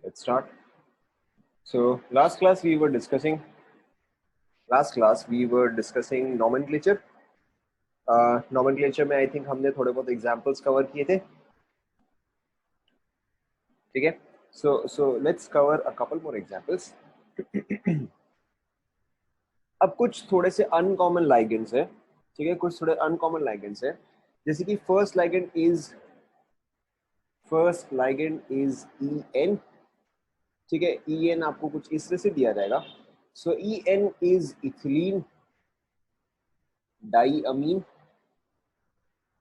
Let's start. So last class we were discussing nomenclature. Nomenclature में I think हमने थोड़े बहुत examples cover किए थे. ठीक है. So let's cover a couple more examples. अब कुछ थोड़े से uncommon ligands है. ठीक है, कुछ थोड़े uncommon ligands है. जैसे कि first ligand is En. ठीक है, En आपको कुछ इस तरह से दिया जाएगा. So En is ethylene डाईअमीन.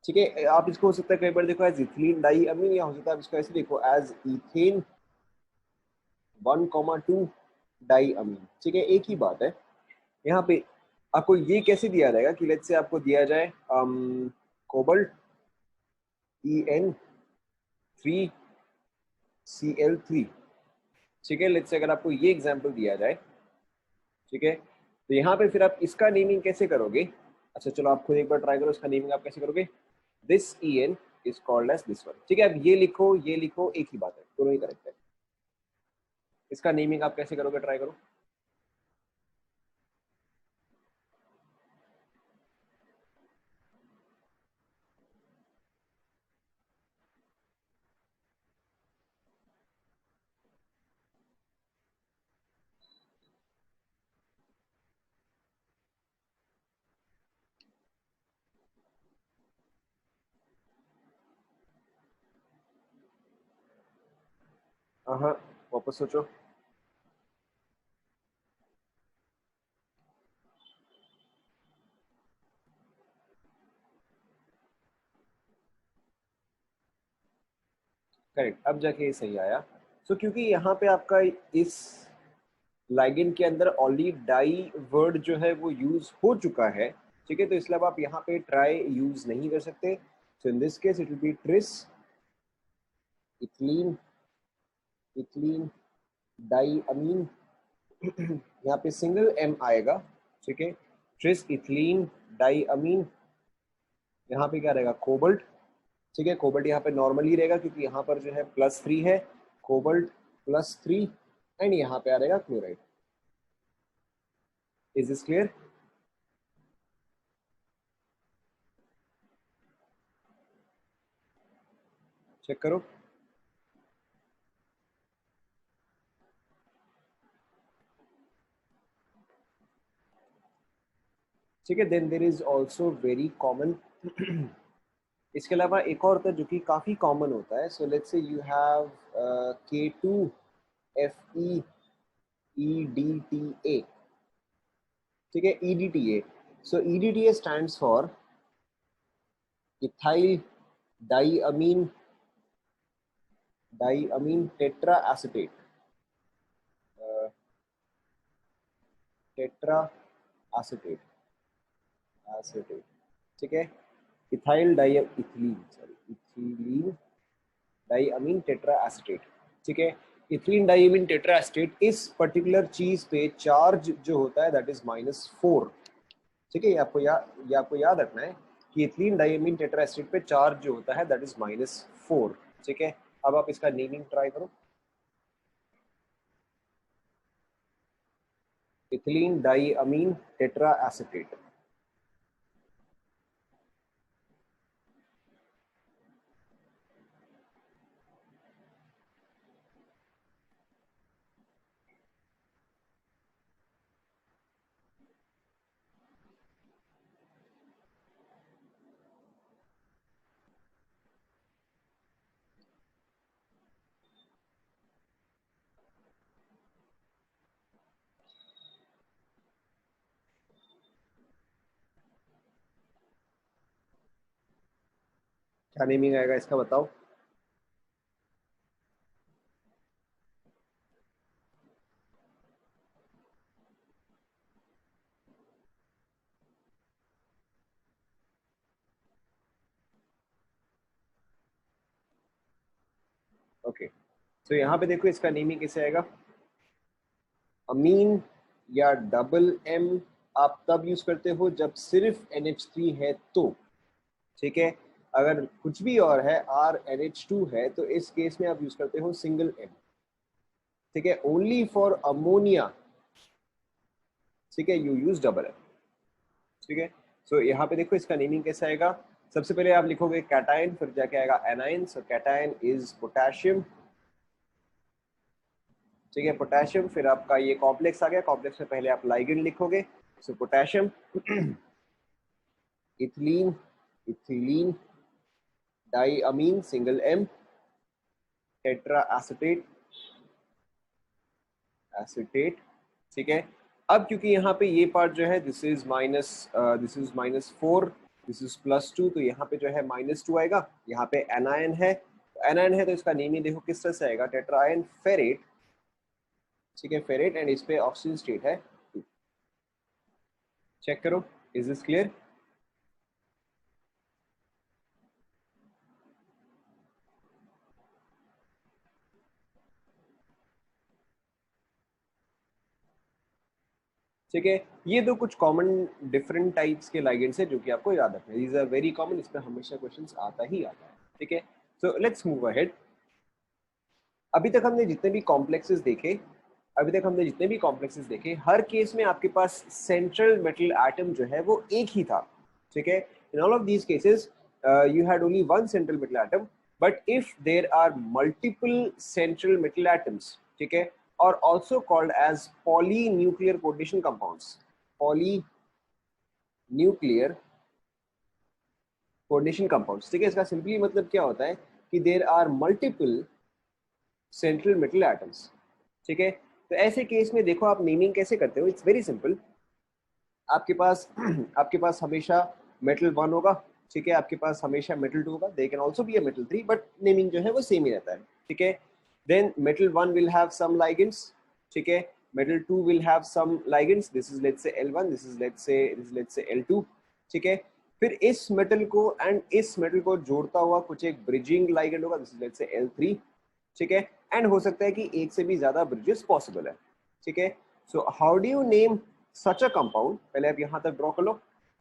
ठीक है, आप इसको हो सकता है कई बार देखो एज इथिलीन डाईअमीन, या हो सकता है आप इसको ऐसे देखो एज इथेन 1,2 डाईअमीन. ठीक है, एक ही बात है. यहाँ पे आपको ये कैसे दिया जाएगा कि लेट्स से आपको दिया जाए कोबाल्ट En3Cl3. ठीक है, लेट्स से अगर आपको ये एग्जांपल दिया जाए, ठीक है, तो यहाँ पे फिर आप इसका नेमिंग कैसे करोगे? अच्छा चलो आप खुद एक बार ट्राई करो, इसका नेमिंग आप कैसे करोगे? This En is called as this one. ठीक है, अब ये लिखो एक ही बात है, दोनों ही करेक्ट है. इसका नेमिंग आप कैसे करोगे? ट्राई करो. हाँ, वापस सोचो. करेक्ट, अब जाके सही आया. सो क्योंकि यहाँ पे आपका इस लाइगेंड के अंदर ऑलरेडी डाई वर्ड जो है वो यूज हो चुका है. ठीक है, तो इसलिए अब आप यहाँ पे ट्राई यूज नहीं कर सकते. So in this case it will be tris ethylene diamine. यहाँ पे सिंगल एम आएगा. ठीक है, ट्रिस इथिलीन डाईअमीन. यहाँ पे क्या रहेगा? कोबाल्ट. ठीक है, कोबाल्ट यहाँ पे नॉर्मल ही रहेगा क्योंकि यहाँ पर जो है +3 है. कोबाल्ट +3 एंड यहाँ पे आ रहेगा chloride. Is this clear? Check करो. ठीक है, then there is also very common. इसके अलावा एक और होता है जो कि काफी कॉमन होता है. So let's say you have K2FeEDTA. ठीक है, EDTA. So EDTA stands for ethyl diamine tetra acetate. ठीक है, ethyl ethylene diamine tetra acetate. ठीक है, इथिलीन डाईअमीन टेट्रा एसिटेट इस पर्टिकुलर चीज पे चार्ज जो होता है दैट इज -4. ठीक है, ये आपको याद रखना है कि इथिलीन डाईअमीन टेट्रा एसिटेट पे चार्ज जो होता है दैट इज -4. ठीक है, अब आप इसका नेमिंग ट्राई करो. Ethylene diamine tetra acetate. क्या नेमिंग आएगा इसका बताओ. ओके, तो यहाँ पे देखो इसका नेमिंग कैसे आएगा. अमीन या डबल एम आप तब यूज करते हो जब सिर्फ NH3 है तो. ठीक है, अगर कुछ भी और है RNH2 है तो इस केस में आप यूज करते हो सिंगल एम. ठीक है, ओनली फॉर अमोनिया, ठीक है, यू यूज डबल एफ। ठीक है, सो यहाँ पे देखो इसका नेमिंग कैसा आएगा। सबसे पहले आप लिखोगे कैटायन, फिर जाके आएगा A9, so cation is potassium. ठीक है, पोटेशियम, फिर आपका ये कॉम्प्लेक्स आ गया, कॉम्प्लेक्स में पहले आप लाइगेंड लिखोगे, so potassium, ethylene, ethylene, diamine single M, tetra acetate, acetate. ठीक है, अब क्योंकि यहाँ पे ये पार्ट जो है दिस इज -4, दिस इज +2, तो यहाँ पे जो है -2 आएगा। यहाँ पे एनायन है, एनायन है तो इसका नेम ही देखो किस तरह से आएगा, टेट्रायन फेरेट। ठीक है, फेरेट, एंड इस पे ऑक्सीजन स्टेट है 2। चेक करो, इज दिस क्लियर? ठीक है, ये दो कुछ कॉमन डिफरेंट टाइप्स के लाइगेंड्स है जो कि आपको याद रखना है। दीज आर वेरी कॉमन, इसमें हमेशा क्वेश्चंस आता ही आता है। ठीक है, सो लेट्स मूव अहेड। अभी तक हमने जितने भी कॉम्प्लेक्सेस देखे, हर केस में आपके पास सेंट्रल मेटल एटम जो है वो एक ही था। ठीक है, in all of these cases you had only one central metal atom, but if there are multiple central metal atoms, ठीक है, और also called as polynuclear coordination compounds, polynuclear coordination compounds. ठीक है, इसका सिंपली मतलब क्या होता है कि there are multiple central metal atoms. ठीक है, तो ऐसे केस में देखो आप नेमिंग कैसे करते हो, इट्स वेरी सिंपल। आपके पास आपके पास हमेशा मेटल 1 होगा, ठीक है, आपके पास हमेशा मेटल 2 होगा, they can also be a metal 3, but naming जो है वो सेम ही रहता है। ठीक है, then metal 1 will have some ligands, ठीक है, metal 2 will have some ligands, this is let's say L1, this is let's से L2। ठीक है, फिर इस मेटल को एंड इस मेटल को जोड़ता हुआ कुछ एक ब्रिजिंग लाइगेंड होगा, दिस इज लेट्स से L3। ठीक है, एंड हो सकता है कि एक से भी ज्यादा ब्रिजेस पॉसिबल है। ठीक है, so how do you name such a compound, पहले आप यहां तक ड्रॉ कर लो,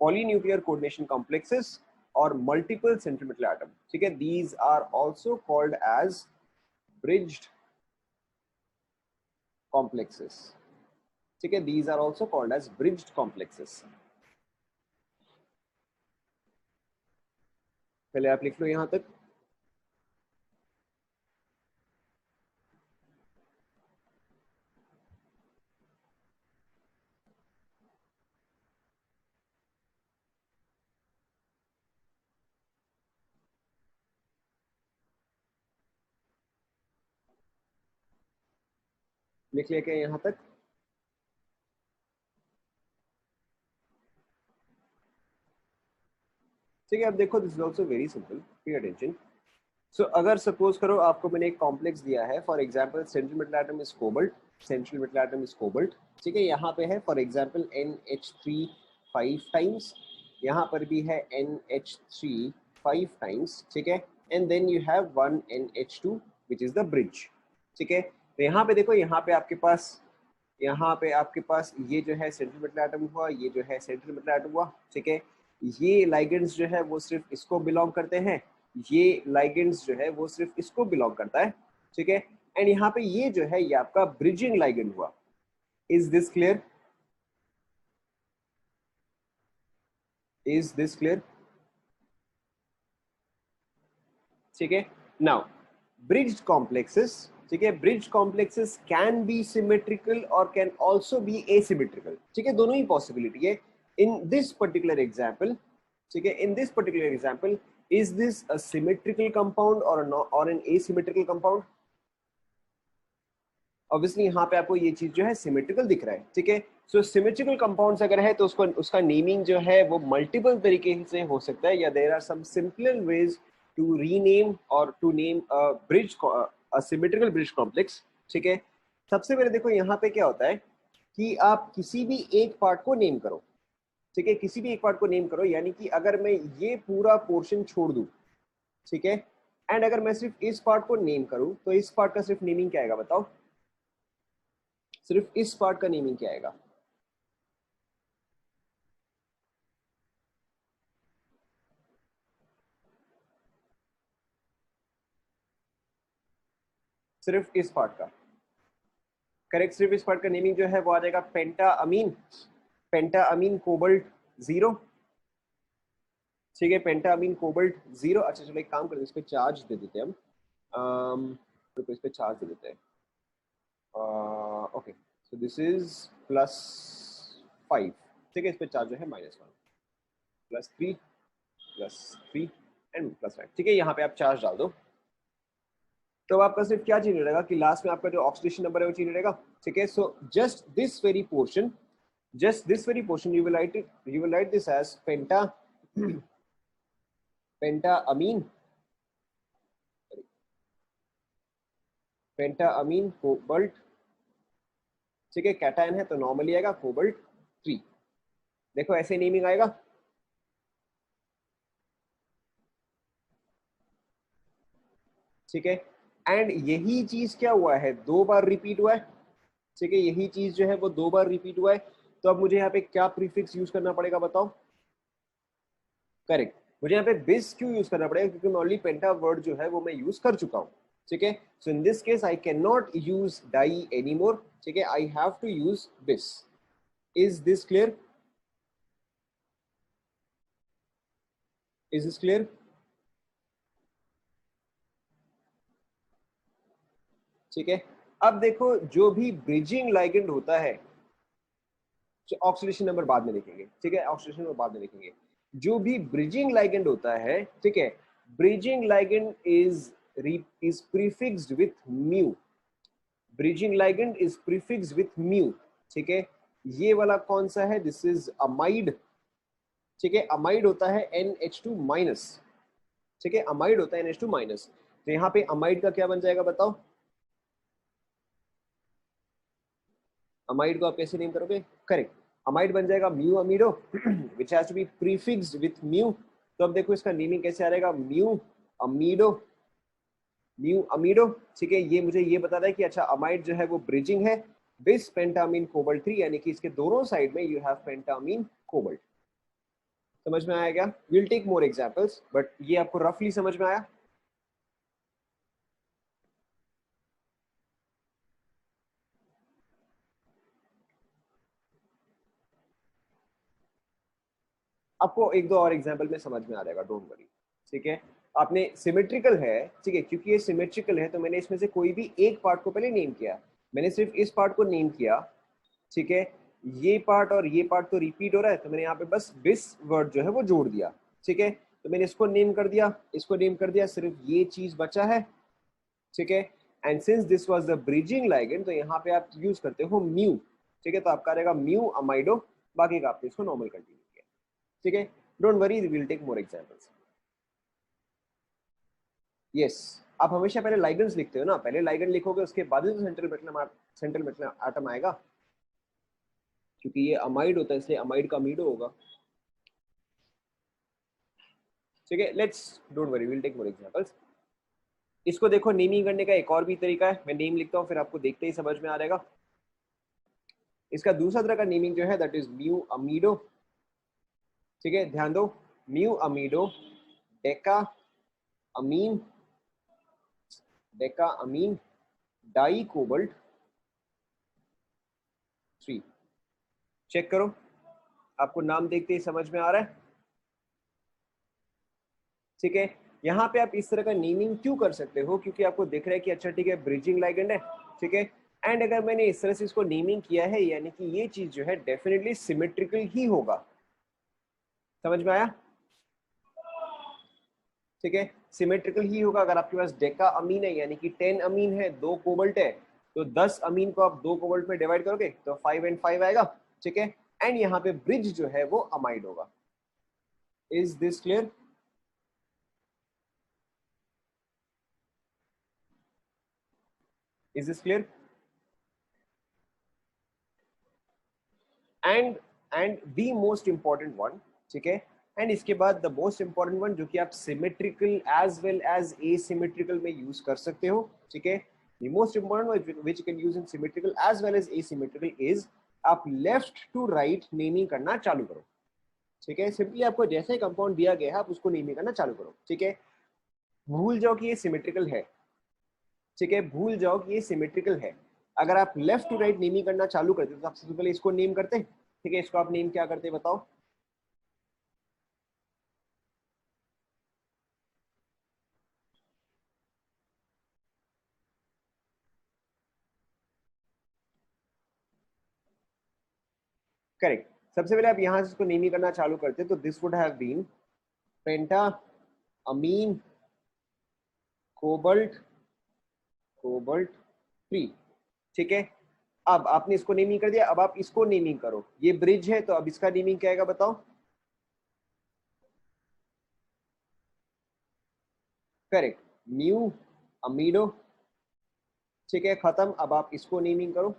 पॉलीन्यूक्लियर कोऑर्डिनेशन कॉम्प्लेक्सेस और मल्टीपल सेंट्रल मेटल एटम। ठीक है, these are also called as bridged complexes. ठीक है, these are also called as bridged complexes. पहले आप लिख लो यहां तक। लिख लिया क्या यहां तक? ठीक है, अब देखो this is also very simple, pay attention. So अगर सपोज करो आपको मैंने एक कॉम्प्लेक्स दिया है, for example central metal atom is cobalt, central metal atom is cobalt. ठीक है, यहाँ पे है फॉर एग्जांपल NH3 5 टाइम्स, यहाँ पर भी है NH3 5 टाइम्स। ठीक है, and then you have one NH2 which is the bridge. ठीक है, तो यहाँ पे देखो, यहाँ पे आपके पास ये जो है सेंट्रल मेटल एटम हुआ, ये जो है सेंट्रल मेटल एटम हुआ। ठीक है, ये लाइगेंड्स जो है वो सिर्फ इसको बिलोंग करते हैं, ये लाइगेंड्स जो है वो सिर्फ इसको बिलोंग करता है। ठीक है, एंड यहाँ पे ये जो है ये आपका ब्रिजिंग लाइगेंड हुआ। Is this clear? Is this clear? ठीक है, नाउ ब्रिज्ड कॉम्प्लेक्सेस, ठीक है, bridged complexes can be symmetrical और कैन आल्सो बी एसिमेट्रिकल। ठीक है, दोनों ही पॉसिबिलिटी है इन दिस पर्टिकुलर एग्जांपल। ठीक है, in this particular example is this a symmetrical compound और एन एसिमेट्रिकल कंपाउंड? ऑब्वियसली यहाँ पे आपको ये चीज जो है सिमेट्रिकल दिख रहा है। ठीक है, सो सिमेट्रिकल कंपाउंड्स अगर है तो उसको उसका नेमिंग जो है वो मल्टीपल तरीके से हो सकता है, या there are some simple ways to rename और to name a bridge, a symmetrical bridge complex. ठीक है, सबसे पहले देखो यहाँ पे क्या होता है कि आप किसी भी एक पार्ट को नेम करो। ठीक है, किसी भी एक पार्ट को नेम करो, यानी कि अगर मैं ये पूरा पोर्शन छोड़ दूं, ठीक है, एंड अगर मैं सिर्फ इस पार्ट को नेम करूं, तो इस पार्ट का सिर्फ नेमिंग क्या आएगा बताओ? सिर्फ इस पार्ट का नेमिंग क्या आएगा? सिर्फ इस पार्ट का। करेक्ट, सिर्फ इस पार्ट का नेमिंग जो है वो आ जाएगा पेंटा अमीन, पेंटा अमीन कोबल्ट 0। ठीक है, पेंटा अमीन कोबल्ट 0। अच्छा चलो एक काम करते हैं, इस पे चार्ज दे देते हैं हम, तो इस पे चार्ज दे देते हैं। Okay, so this is +5। ठीक है, इस पे चार्ज जो है -1, +3, +3 एंड +5। ठीक है, यहाँ पे आप चार्ज डाल दो, तो आपका सिर्फ क्या चेंज रहेगा कि लास्ट में आपका जो ऑक्सीडेशन नंबर है वो चेंज रहेगा। ठीक है, so just this very portion, you will write it, you will write this as penta amine, penta amine cobalt. ठीक है, कैटायन है तो नॉर्मली आएगा कोबल्ट 3। देखो ऐसे नेमिंग आएगा। ठीक है, एंड यही चीज क्या हुआ है, 2 बार रिपीट हुआ है। ठीक है, यही चीज जो है वो 2 बार रिपीट हुआ है, तो अब मुझे यहाँ पे क्या प्रीफिक्स यूज करना पड़ेगा बताओ। करेक्ट, मुझे यहाँ पे बिस क्यों यूज करना पड़ेगा, क्योंकि मैं ऑलरेडी पेंटा वर्ड जो है वो मैं यूज कर चुका हूँ। ठीक है, so in this case I can not use di any more. ठीक है, I have to use bis. Is this clear? Is this clear? ठीक है, अब देखो जो भी ब्रिजिंग लाइगेंड होता है, ऑक्सीडेशन नंबर बाद में देखेंगे। ठीक है, ऑक्सीडेशन नंबर बाद में देखेंगे। जो भी ब्रिजिंग लाइगेंड होता है, ठीक है, bridging ligand is prefixed with mu. Bridging ligand is prefixed with mu. ठीक है, ये वाला कौन सा है, दिस इज अमाइड। ठीक है, अमाइड होता है NH2 माइनस। ठीक है, अमाइड होता है NH2 माइनस। तो यहाँ पे अमाइड का क्या बन जाएगा बताओ, अमाइड को आप कैसे नेम करोगे। करेक्ट, अमाइड बन जाएगा mu amido which has to be prefixed with mu. तो अब देखो इसका नेमिंग कैसे आ रहेगा, म्यू अमीडो, म्यू अमीडो। ठीक है, ये मुझे ये बता रहा है कि अच्छा अमाइड जो है वो ब्रिजिंग है बिस पेंटामीन कोबल्ट 3, यानी कि इसके दोनों साइड में यू हैव पेंटामीन कोबल्ट। समझ में आया क्या? Will take more examples, but ये आपको रफली समझ में आया। आपको एक दो और एग्जांपल में समझ में आ जाएगा, डोंट वरी। ठीक है, आपने सिमेट्रिकल है, ठीक है, क्योंकि ये सिमेट्रिकल है तो मैंने इसमें से कोई भी एक पार्ट को पहले नेम किया। मैंने सिर्फ इस पार्ट को नेम किया। ठीक है, ये पार्ट और ये पार्ट तो रिपीट हो रहा है, तो मैंने यहाँ पे बस बिस वर्ड जो है वो जोड़ दिया। ठीक है, तो मैंने इसको नेम कर दिया, इसको नेम कर दिया, सिर्फ ये चीज बचा है। ठीक है, and since this was the bridging ligand, तो यहाँ पे आप यूज करते हो म्यू। ठीक है, तो आपका रहेगा म्यू अमाइडो, बाकी का आपने इसको नॉर्मल कंटिन्यू किया। ठीक है, don't worry, will take more examples. Yes, आप हमेशा पहले लाइगेंड्स लिखते हो ना, पहले लाइगेंड लिखोगे उसके बाद ही तो सेंट्रल मेटल एटम आएगा, क्योंकि ये अमाइड होता है इसलिए अमाइड का अमीडो होगा। ठीक है, let's, don't worry, will take more examples. इसको देखो, नेमिंग करने का एक और भी तरीका है, मैं नेम लिखता हूँ फिर आपको देखते ही समझ में आ जाएगा। इसका दूसरा तरह का नेमिंग जो है दैट इज म्यू अमीडो। ठीक है, ध्यान दो, म्यू अमीडो डेका अमीन, डेका अमीन डाई कोबल्ट 3। चेक करो, आपको नाम देखते ही समझ में आ रहा है। ठीक है, यहाँ पे आप इस तरह का नेमिंग क्यों कर सकते हो, क्योंकि आपको दिख रहा है कि अच्छा ठीक है ब्रिजिंग लाइगेंड है। ठीक है, एंड अगर मैंने इस तरह से इसको नेमिंग किया है, यानी कि ये चीज जो है डेफिनेटली सिमेट्रिकल ही होगा। समझ में आया? ठीक है, सिमेट्रिकल ही होगा। अगर आपके पास डेका अमीन है, यानी कि 10 अमीन है, 2 कोबल्ट है, तो 10 अमीन को आप 2 कोबल्ट में डिवाइड करोगे तो 5 एंड 5 आएगा। ठीक है, एंड यहाँ पे ब्रिज जो है वो अमाइड होगा। Is this clear? Is this clear? And the most important one, ठीक है, एंड इसके बाद द मोस्ट इंपॉर्टेंट वन जो कि आप symmetrical as well as asymmetrical में यूज कर सकते हो। ठीक है, the most important which you can use in symmetrical as well as asymmetrical is, आप लेफ्ट टू राइट नेमिंग करना चालू करो। ठीक है, सिंपली आपको जैसे कंपाउंड दिया गया है आप उसको नेमिंग करना चालू करो। ठीक है, भूल जाओ कि ये सिमेट्रिकल है। ठीक है, भूल जाओ कि ये सिमेट्रिकल है। अगर आप लेफ्ट टू राइट नेमिंग करना चालू करते तो आप सबसे पहले इसको नेम करते, ठीक है, इसको आप नेम क्या करते बताओ। करेक्ट, सबसे पहले आप यहां से इसको नेमिंग करना चालू करते तो this would have been penta amine cobalt cobalt 3, ठीक है। अब आपने इसको नेमिंग कर दिया, अब आप इसको नेमिंग करो, ये ब्रिज है तो अब इसका नेमिंग क्या आएगा बताओ। करेक्ट, न्यू अमीडो, ठीक है, खत्म। अब आप इसको नेमिंग करो।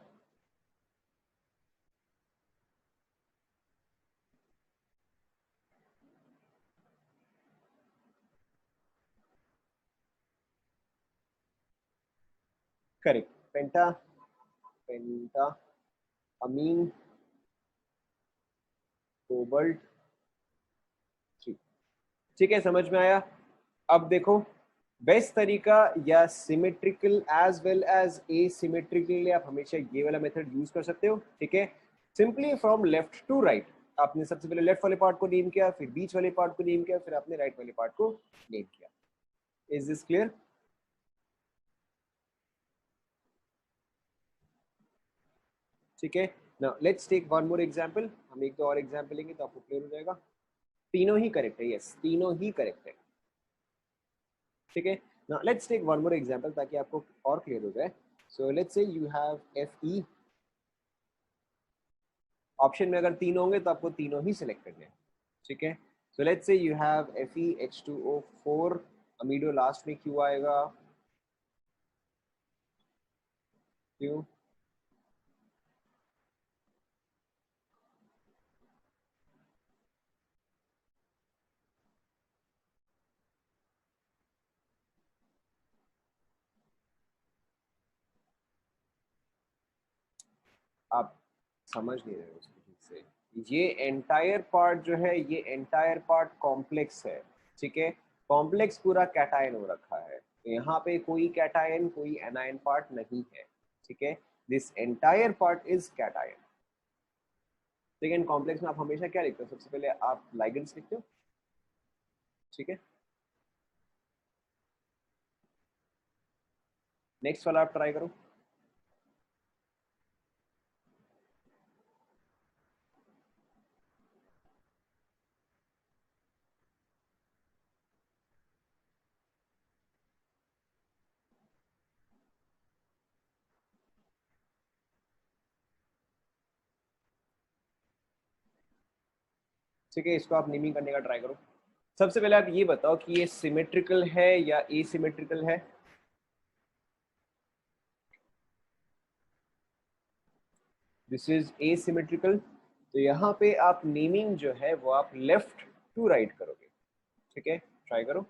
करेक्ट, पेंटा पेंटा अमीन कोबल्ट 3, ठीक है, समझ में आया। अब देखो, बेस्ट तरीका या symmetrical as well as asymmetrical, आप हमेशा ये वाला मेथड यूज कर सकते हो, ठीक है। Simply from left to right, आपने सबसे पहले लेफ्ट वाले पार्ट को नेम किया, फिर बीच वाले पार्ट को नेम किया, फिर आपने राइट वाले पार्ट को नेम किया। Is this clear? ठीक है, now let's take one more example, हम एक तो और एग्जांपल लेंगे तो आपको क्लियर हो जाएगा। तीनों ही करेक्ट है, यस, तीनों ही करेक्ट है, ठीक है। Now let's take one more example ताकि आपको और क्लियर हो जाए। So let's say you have Fe, option में अगर तीन होंगे तो आपको तीनों ही सिलेक्ट करने हैं, ठीक है। So let's say you have FeH2O4, amido last में क्यों आएगा, क्यों? आप समझ नहीं रहे हो उसको ठीक से। ये एंटायर पार्ट जो है, ये एंटायर पार्ट कॉम्प्लेक्स है, ठीक है, कॉम्प्लेक्स पूरा कैटायन हो रखा है, तो यहाँ पे कोई कैटायन कोई एनायन पार्ट नहीं है, ठीक है। This entire part is cation. लेकिन कॉम्प्लेक्स में आप हमेशा क्या लिखते हो, सबसे पहले आप लाइगेंड्स लिखते हो, ठीक है। नेक्स्ट वाला आप ट्राई करो। ठीक है, इसको आप नेमिंग करने का ट्राई करो। सबसे पहले आप ये बताओ कि ये सिमेट्रिकल है या एसिमेट्रिकल है। दिस इज एसिमेट्रिकल, तो यहाँ पे आप नेमिंग जो है वो आप लेफ्ट टू राइट करोगे, ठीक है, ट्राई करो।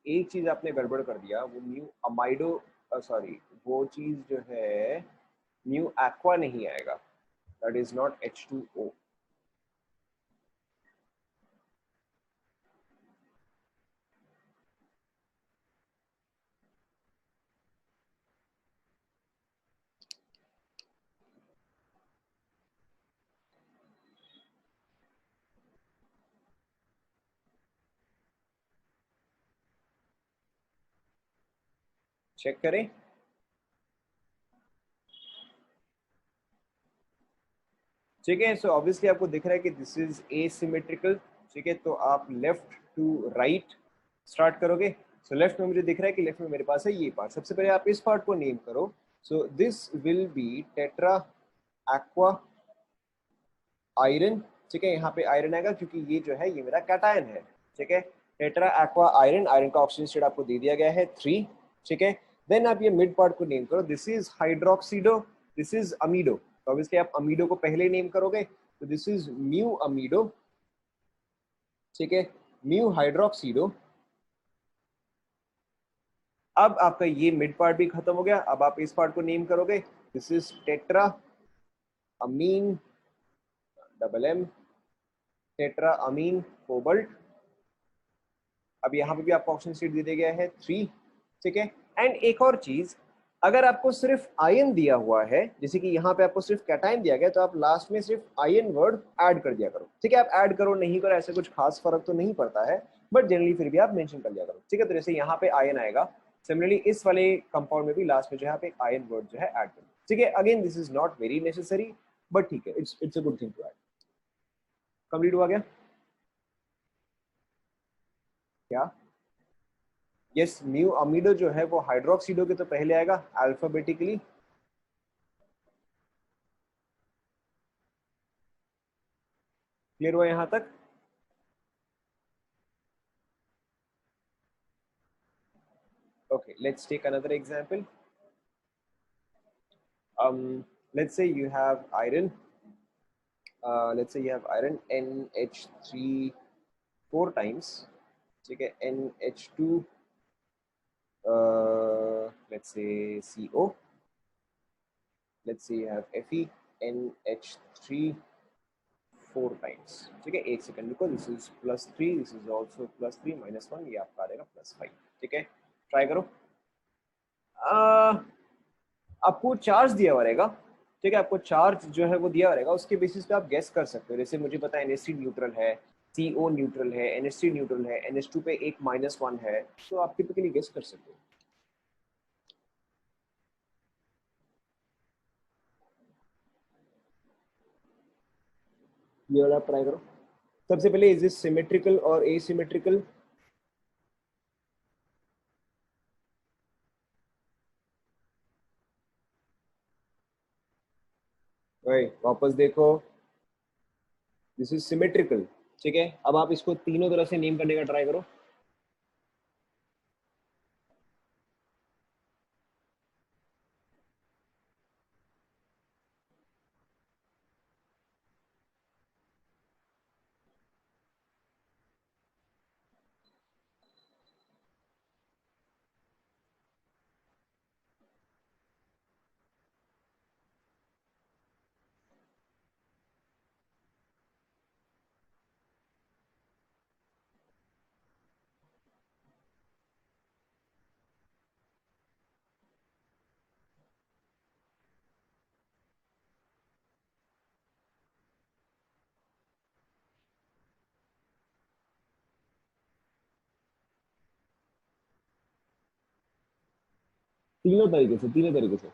एक चीज आपने गड़बड़ कर दिया, वो न्यू अमाइडो, सॉरी, वो चीज जो है न्यू एक्वा नहीं आएगा, that is not H2O। Check करें। ठीक है, सो ऑब्वियसली आपको दिख रहा है कि दिस इज एसिमेट्रिकल। ठीक है, तो आप लेफ्ट टू राइट स्टार्ट करोगे। सो लेफ्ट में मुझे दिख रहा है कि लेफ्ट में मेरे पास है ये पार्ट। सबसे पहले आप इस पार्ट को नेम करो। So this will be tetra aqua iron. ठीक है, यहाँ पे आयरन आएगा क्योंकि ये जो है ये मेरा कैटायन है। ठीक है, टेट्रा एक्वा आयरन, आयरन का ऑक्सीजन स्टेट आपको दे दिया गया है 3। ठीक है, देन आप ये मिड पार्ट को नेम करो। This is hydroxido, this is amido. तो ऑब्वियसली आप अमीडो को पहले नेम करोगे, तो दिस इज म्यू अमीडो। ठीक है, म्यू हाइड्रोक्सीडो। अब आपका ये मिड पार्ट भी खत्म हो गया। अब आप इस पार्ट को नेम करोगे। This is tetra amine double M, tetra amine cobalt. अब यहाँ पे भी आपको ऑप्शन सीट दे दिया गया है 3। ठीक है, एंड एक और चीज, अगर आपको सिर्फ आयन दिया हुआ है, जैसे कि यहाँ पे आपको सिर्फ कैटायन दिया गया, तो आप लास्ट में सिर्फ आयन वर्ड ऐड कर दिया करो। ठीक है, आप ऐड करो नहीं करो ऐसे कुछ खास फर्क तो नहीं पड़ता है, बट जनरली फिर भी आप मेंशन कर दिया करो। ठीक है, तो जैसे यहाँ पे आयन आएगा, सिमिलरली इस वाले कंपाउंड में भी लास्ट में जो है आप एक आयन वर्ड जो है ऐड करो। ठीक है, again this is not very necessary, but ठीक है, it's a good thing to add. Complete हुआ गया क्या? यस, म्यू अमीडो जो है वो हाइड्रोक्सीडो के तो पहले आएगा अल्फाबेटिकली। क्लियर हुआ यहां तक? Okay, let's take another example. Let's say you have iron. Let's say you have iron NH3 4 times. Okay, NH2. Let's say CO. Let's say you have Fe NH3 4 times. ठीक है, एक second रुको। This is +3, this is also +3, -1, ये आपका आ जाएगा +5। ठीक है, try करो। आपको चार्ज दिया हुआ रहेगा। ठीक है, आपको चार्ज जो है वो दिया हुआ रहेगा, उसके बेसिस पे आप गेस कर सकते हो। जैसे मुझे पता है NH3 न्यूट्रल है, CO न्यूट्रल है, NH3 न्यूट्रल है, NH2 पे एक -1 है, तो आप टिपिकली गेस कर सकते हो। ये वाला ट्राई करो। सबसे पहले इज दिस सिमेट्रिकल और एसिमेट्रिकल? भाई वापस देखो, दिस इज सिमेट्रिकल। ठीक है, अब आप इसको तीनों तरह से नेम करने का ट्राई करो। तीनों तरीके से, तीनों तरीके से।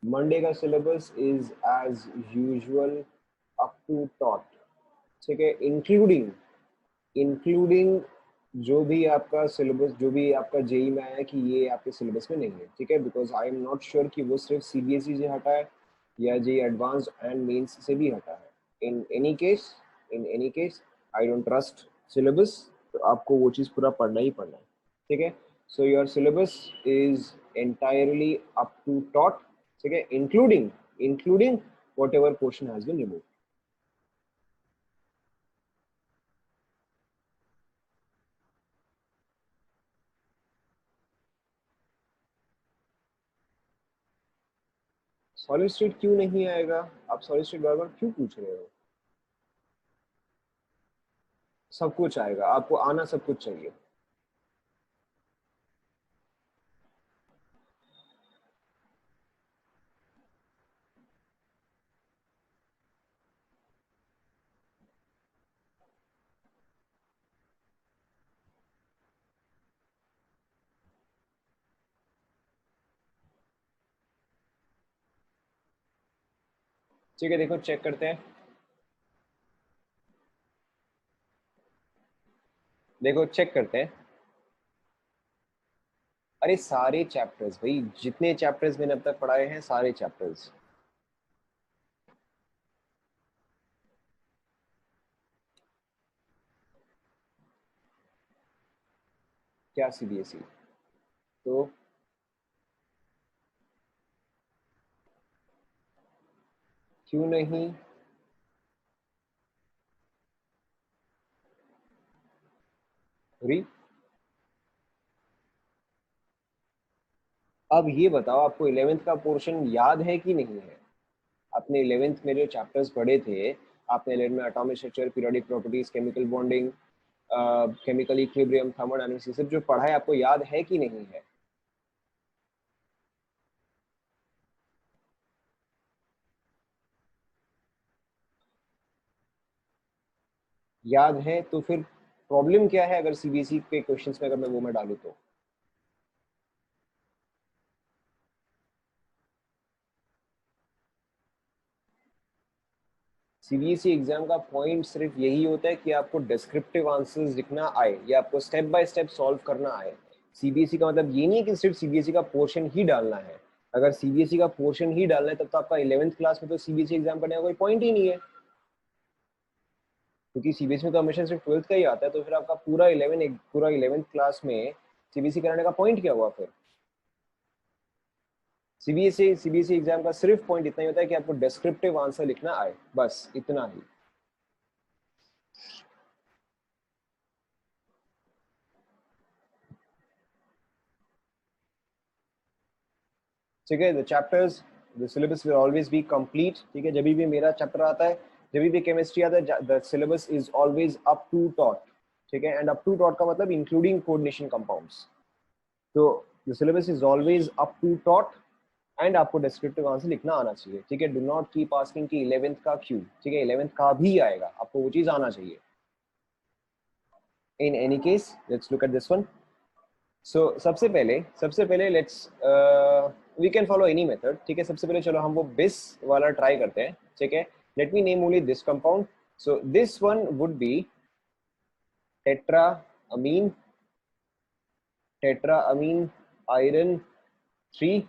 मंडे का syllabus is as usual up to taught. ठीक है, इंक्लूडिंग इंक्लूडिंग जो भी आपका सिलेबस, जो भी आपका जेई में आया कि ये आपके सिलेबस में नहीं है। ठीक है, because I am not sure कि वो सिर्फ सीबीएसई से हटा है या जी एडवांस्ड एंड मेंस से भी हटा है। इन any case I don't trust syllabus, तो आपको वो चीज़ पूरा पढ़ना ही पढ़ना है, ठीक है। So your syllabus is entirely up to taught, ठीक है, including whatever portion has been removed। Solid state क्यों नहीं आएगा? आप सॉलिड स्टेट बार बार क्यों पूछ रहे हो? सब कुछ आएगा, आपको आना सब कुछ चाहिए। ठीक है, देखो चेक करते हैं। देखो चेक करते हैं। अरे सारे चैप्टर्स भाई, जितने चैप्टर्स मैंने अब तक पढ़ाए हैं सारे चैप्टर्स। क्या सीबीएसई? तो क्यों नहीं? री अब ये बताओ, आपको 11th का पोर्शन याद है कि नहीं है? आपने 11th में जो चैप्टर्स पढ़े थे, आपने 11th में atomic structure, periodic properties, chemical bonding, chemical equilibrium, thermodynamics, सब जो पढ़ा है आपको याद है कि नहीं है? याद है तो फिर प्रॉब्लम क्या है अगर सीबीएसई के क्वेश्चंस में अगर मैं वो में डालूं तो? सीबीएसई एग्जाम का पॉइंट सिर्फ यही होता है कि आपको डिस्क्रिप्टिव आंसर्स लिखना आए या आपको स्टेप बाय स्टेप सॉल्व करना आए। सीबीएसई का मतलब ये नहीं है कि सिर्फ सीबीएसई का पोर्शन ही डालना है। अगर सीबीएसई का पोर्शन ही डालना है तब तो आपका 11th क्लास में तो सीबीएसई एग्जाम पढ़ने का कोई पॉइंट ही नहीं है, क्योंकि सीबीएसई में तो हमेशा सिर्फ 12th का ही आता है। तो फिर आपका पूरा 11th क्लास में सीबीएसई कराने का पॉइंट क्या हुआ फिर? सीबीएसई एग्जाम का सिर्फ पॉइंट इतना ही होता है कि आपको डिस्क्रिप्टिव आंसर लिखना आए, बस इतना ही। ठीक है, the chapters, the syllabus will always be complete. ठीक है, जब भी मेरा चैप्टर आता है, जब भी केमिस्ट्री आता है, the syllabus is always up to taught. ठीक है, एंड अप टू टॉट का मतलब इंक्लूडिंग कोऑर्डिनेशन कंपाउंड्स। तो the syllabus is always up to taught and आपको डिस्क्रिप्टिव आंसर लिखना आना चाहिए। ठीक है, डू नॉट कीप आस्किंग कि 11th का क्यों। ठीक है, 11th का भी आएगा, आपको वो चीज आना चाहिए। In any case let's look at this one. So सबसे पहले let's we can follow any method. ठीक है, सबसे पहले चलो हम वो बिस वाला ट्राई करते हैं। ठीक है, let me name only this compound. So this one would be tetra amine, iron 3।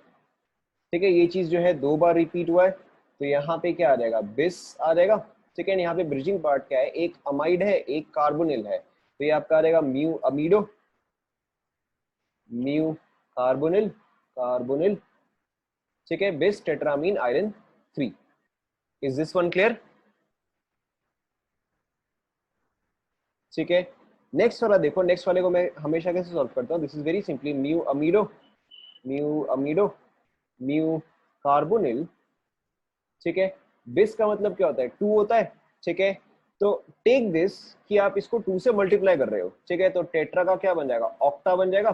ठीक है, ये चीज जो है 2 बार रिपीट हुआ है, तो यहाँ पे क्या आ जाएगा? बिस आ जाएगा। ठीक है, यहाँ पे ब्रिजिंग पार्ट क्या है? एक अमाइड है, एक कार्बोनिल है, तो ये आपका आ जाएगा म्यू अमीडो, म्यू कार्बोनिल। ठीक है, बिस tetrammine iron 3। Is this one clear? ठीक है, नेक्स्ट वाला देखो। नेक्स्ट वाले को मैं हमेशा कैसे सॉल्व करता हूँ? This is very simply mu amido mu carbonyl. ठीक है, बिस का मतलब क्या होता है? 2 होता है। ठीक है, तो टेक दिस कि आप इसको 2 से मल्टीप्लाई कर रहे हो। ठीक है, तो टेट्रा का क्या बन जाएगा? ऑक्टा बन जाएगा।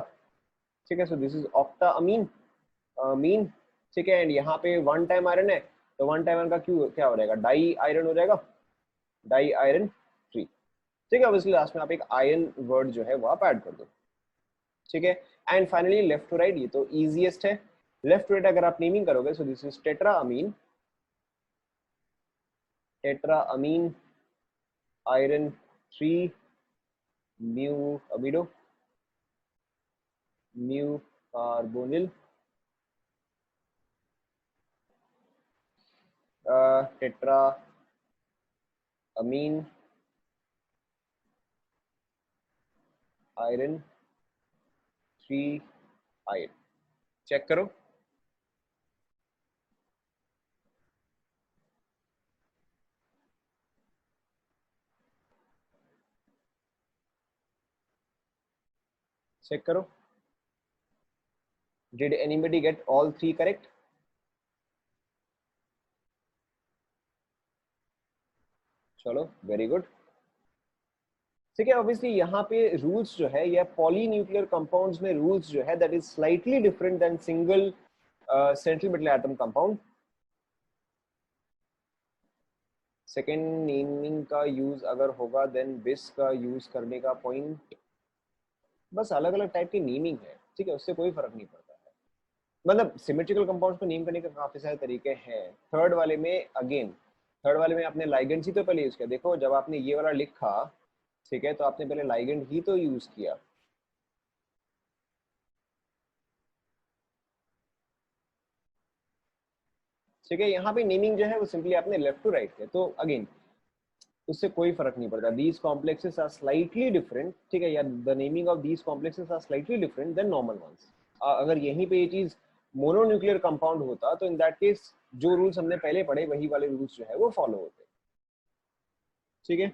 ठीक है, so this is octa amine mean. ठीक है, एंड यहाँ पे 1 टाइम आयरन है, तो 1 टाइम आयरन का क्यू क्या हो जाएगा? डाई आयरन हो जाएगा, डाई आयरन 3। ठीक है, ऑब्वियसली लास्ट में आप एक आयरन वर्ड जो है वो आप ऐड कर दो। ठीक है, and finally left to right, ये तो इजीएस्ट है। लेफ्ट टू राइट अगर आप नेमिंग करोगे, so this is tetra amine iron 3 mu amido mu carbonyl. Tetra amine iron 3 iron, check करो। चेक करो, did anybody get all 3 correct? चलो very good. ठीक है, ऑब्वियसली यहाँ पे रूल्स जो है या पॉलीन्यूक्लियर कंपाउंड्स में रूल्स जो है that is slightly different than single central metal atom compound. Second naming का यूज अगर होगा देन बिस का यूज करने का पॉइंट, बस अलग अलग टाइप की नेमिंग है, ठीक है, उससे कोई फर्क नहीं पड़ता है। मतलब सिमेट्रिकल कंपाउंड्स को नेम करने के काफी सारे तरीके हैं। थर्ड वाले में अगेन, थर्ड वाले में आपने लाइगेंड ही तो पहले यूज किया। देखो जब आपने ये वाला लिखा, ठीक है, तो आपने पहले लाइगेंड ही तो यूज किया। ठीक है, यहाँ पे नेमिंग जो है वो सिंपली आपने लेफ्ट टू राइट किया, तो अगेन उससे कोई फर्क नहीं पड़ता। These complexes are slightly different, ठीक है, या the naming of these complexes are slightly different than normal ones. अगर यहीं पे ये चीज मोनोन्यूक्लियर कंपाउंड होता तो इन दैट केस जो रूल्स हमने पहले पढ़े वही वाले रूल्स जो है वो फॉलो होते। ठीक है,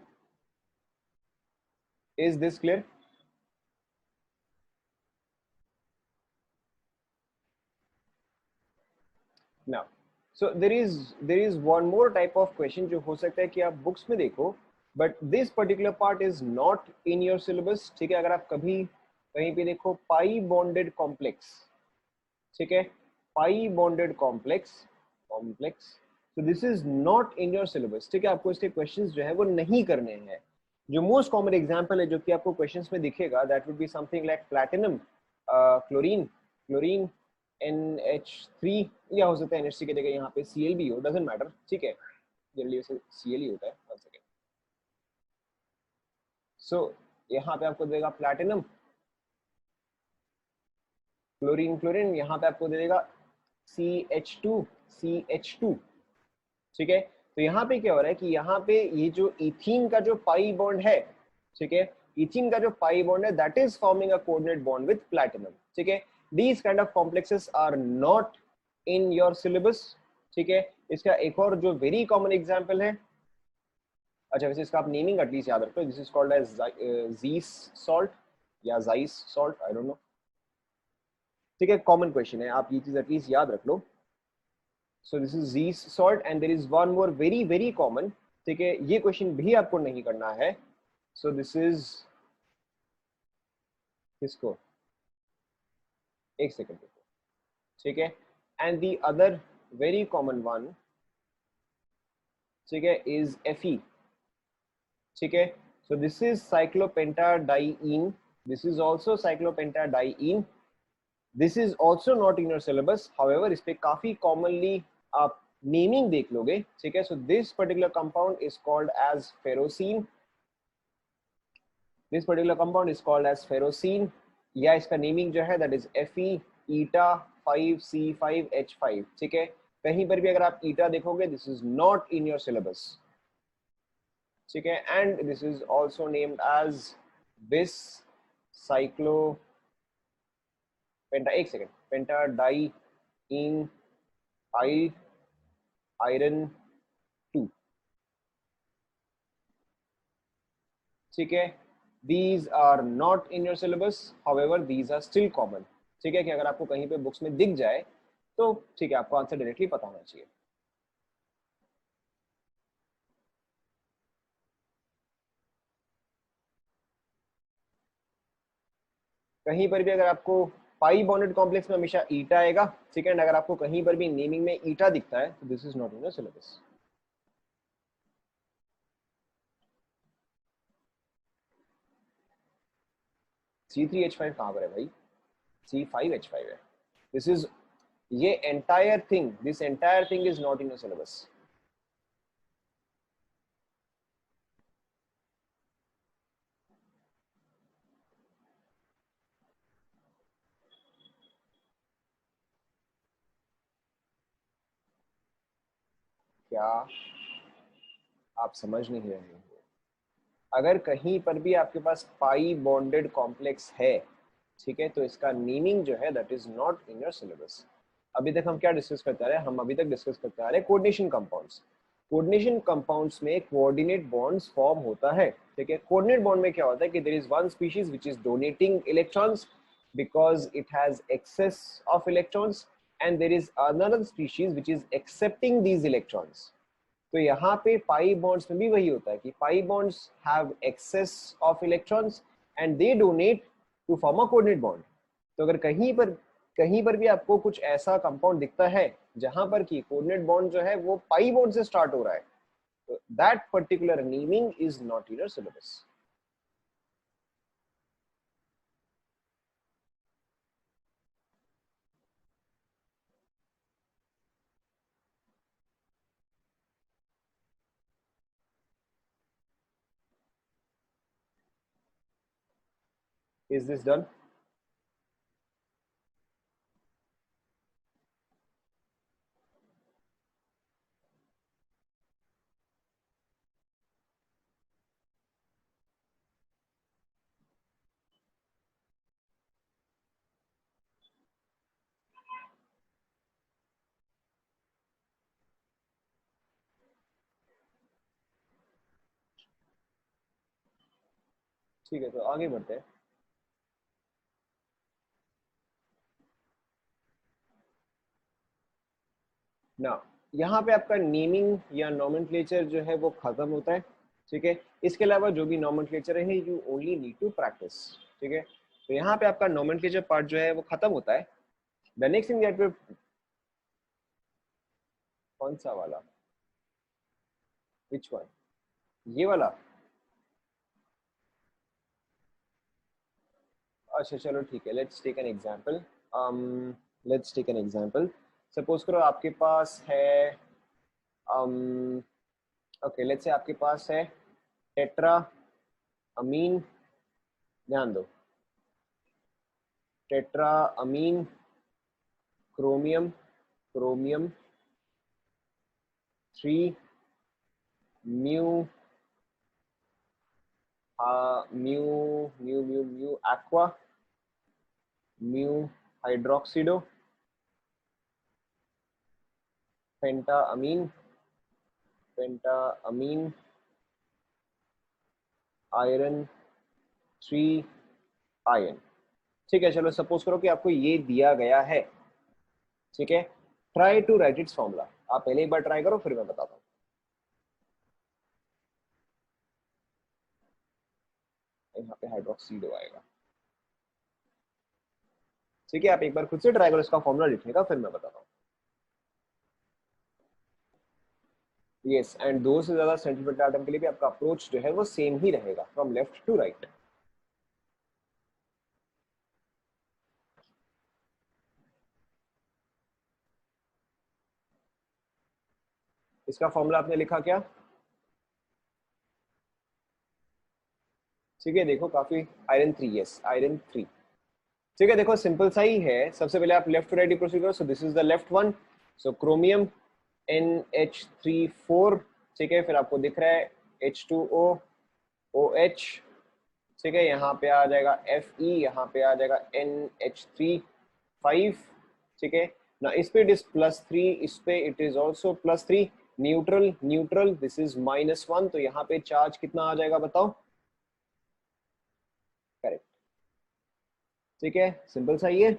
is this clear? Now so there is one more type of question जो हो सकता है कि आप बुक्स में देखो, but this particular part is not in your syllabus. ठीक है, अगर आप कभी कहीं पे देखो पाई बॉन्डेड कॉम्प्लेक्स, ठीक है, पाई बॉन्डेड कॉम्प्लेक्स कॉम्प्लेक्स, तो this is not in your syllabus. ठीक है, आपको इसके क्वेश्चंस जो है वो नहीं करने हैं। जो मोस्ट कॉमन एग्जांपल है जो कि आपको क्वेश्चंस में दिखेगा that would be something like platinum chlorine, chlorine NH3, या हो सकता है NH3 की जगह यहाँ पे Cl भी हो, डजंट मैटर। ठीक है, जनरली वैसे Cl ही होता है। वन सेकेंड, सो यहाँ पे आपको देगा प्लैटिनम क्लोरीन क्लोरीन, यहाँ पे आपको दे देगा CH2 CH2। ठीक है, तो यहाँ पे क्या हो रहा है कि यहाँ पे ये जो इथीन का जो पाई बॉन्ड है, ठीक है, इथीन का जो पाई बॉन्ड है that is forming a coordinate bond with platinum. ठीक है, these kind of complexes are not in your syllabus. ठीक है, इसका एक और जो वेरी कॉमन एग्जांपल है, अच्छा वैसे इसका आप नेमिंग एटलीस्ट याद रखो, दिस इज कॉल्ड एज जीस सॉल्ट या Zeiss salt, I don't know. ठीक है, कॉमन क्वेश्चन है, आप ये चीज एटलीस्ट याद रख लो। So this is Zeise's salt and there is one more very very common, ठीक है, ये क्वेश्चन भी आपको नहीं करना है। सो दिस इज किसको, एक सेकेंड, ठीक है, and the other very common one, ठीक है, इज Fe। ठीक है, so this is cyclopentadiene, this is also cyclopentadiene, this is also not in your syllabus, however इस पे काफी कॉमनली आप नेमिंग देख लोगे। ठीक है, so this particular compound is called as ferrocene, this particular compound is called as ferrocene, या इसका नेमिंग जो है that is Fe eta 5C5H5। ठीक है, कहीं पर भी अगर आप ईटा देखोगे this is not in your syllabus. ठीक है, and this is also named as bis cyclo penta, एक second, pentadienyl iron 2। ठीक है, these are not in your syllabus, however these are still common. ठीक है, कि अगर आपको कहीं पे बुक्स में दिख जाए तो ठीक है, आपको आंसर डायरेक्टली पता होना चाहिए। कहीं पर भी अगर आपको पाई बॉन्डेड कॉम्प्लेक्स में हमेशा ईटा आएगा। ठीक है, अगर आपको कहीं पर भी नेमिंग में ईटा दिखता है तो this is not in your syllabus. C3H5 कहां पर है भाई? C5H5 है। दिस इज, ये entire thing, this entire thing is not in your syllabus. क्या आप समझ नहीं रहे हो? अगर कहीं पर भी आपके पास पाई बॉन्डेड कॉम्प्लेक्स है, ठीक है, तो इसका मीनिंग जो है that is not in your syllabus. अभी तक हम क्या डिस्कस करते आ रहे हैं? हम अभी तक डिस्कस करते आ रहे हैं कोऑर्डिनेशन कंपाउंड्स। कोऑर्डिनेशन कंपाउंड्स में कोऑर्डिनेट बॉन्ड्स फॉर्म होता है, ठीक है। कोऑर्डिनेट बॉन्ड में क्या होता है कि there is one species which is donating electrons because it has excess of electrons, and there is another species which is accepting these electrons. तो यहाँ पे पाई बॉन्ड्स में भी वही होता है कि pi bonds have excess of electrons and they donate to form a coordinate bond. तो अगर कहीं पर भी आपको कुछ ऐसा कंपाउंड दिखता है जहां पर कि कोऑर्डिनेट बॉन्ड जो है वो पाई बॉन्ड से स्टार्ट हो रहा है, तो that particular naming is not in your syllabus. Is this done? ठीक है, तो आगे बढ़ते हैं ना। यहाँ पे आपका नेमिंग या नॉमेनक्लेचर जो है वो खत्म होता है, ठीक है। इसके अलावा जो भी नॉमेनक्लेचर है you only need to practice, ठीक है। तो यहाँ पे आपका नॉमेनक्लेचर पार्ट जो है वो खत्म होता है। The next thing that we, कौन सा वाला? Which one? ये वाला? अच्छा चलो ठीक है, let's take an example. Let's take an example. Suppose करो आपके पास है ओके, लेट्स से आपके पास है टेट्रा अमीन। ध्यान दो, tetra amine chromium, chromium 3 mu mu mu mu mu aqua mu hydroxido penta amine, penta amine iron 3 ion. ठीक है, चलो सपोज करो कि आपको ये दिया गया है, ठीक है। Try to write its formula. आप पहले एक बार ट्राई करो, फिर मैं बताता हूँ। यहाँ पे हाइड्रोक्सीडो आएगा, ठीक है। आप एक बार खुद से ट्राई करो इसका फॉर्मूला लिखने का, फिर मैं बताता हूँ। यस, एंड दो से ज्यादा सेंटीमीटर एटम के लिए भी आपका अप्रोच जो है वो सेम ही रहेगा, फ्रॉम लेफ्ट टू राइट। इसका फॉर्मूला आपने लिखा क्या? ठीक है, देखो काफी, आयरन 3, यस आयरन 3। ठीक है, देखो सिंपल सा ही है। सबसे पहले आप लेफ्ट टू राइट प्रोसीड करो। सो this is the left one, so chromium NH3 4, ठीक है। फिर आपको दिख रहा है H2O OH, ठीक है। यहाँ पे आ जाएगा Fe, यहाँ पे आ जाएगा NH3 5, ठीक है ना। इस पे इट इज +3, इस पे it is also +3। Neutral, neutral this is -1, तो यहाँ पे चार्ज कितना आ जाएगा बताओ? करेक्ट, ठीक है, सिंपल सा ही है।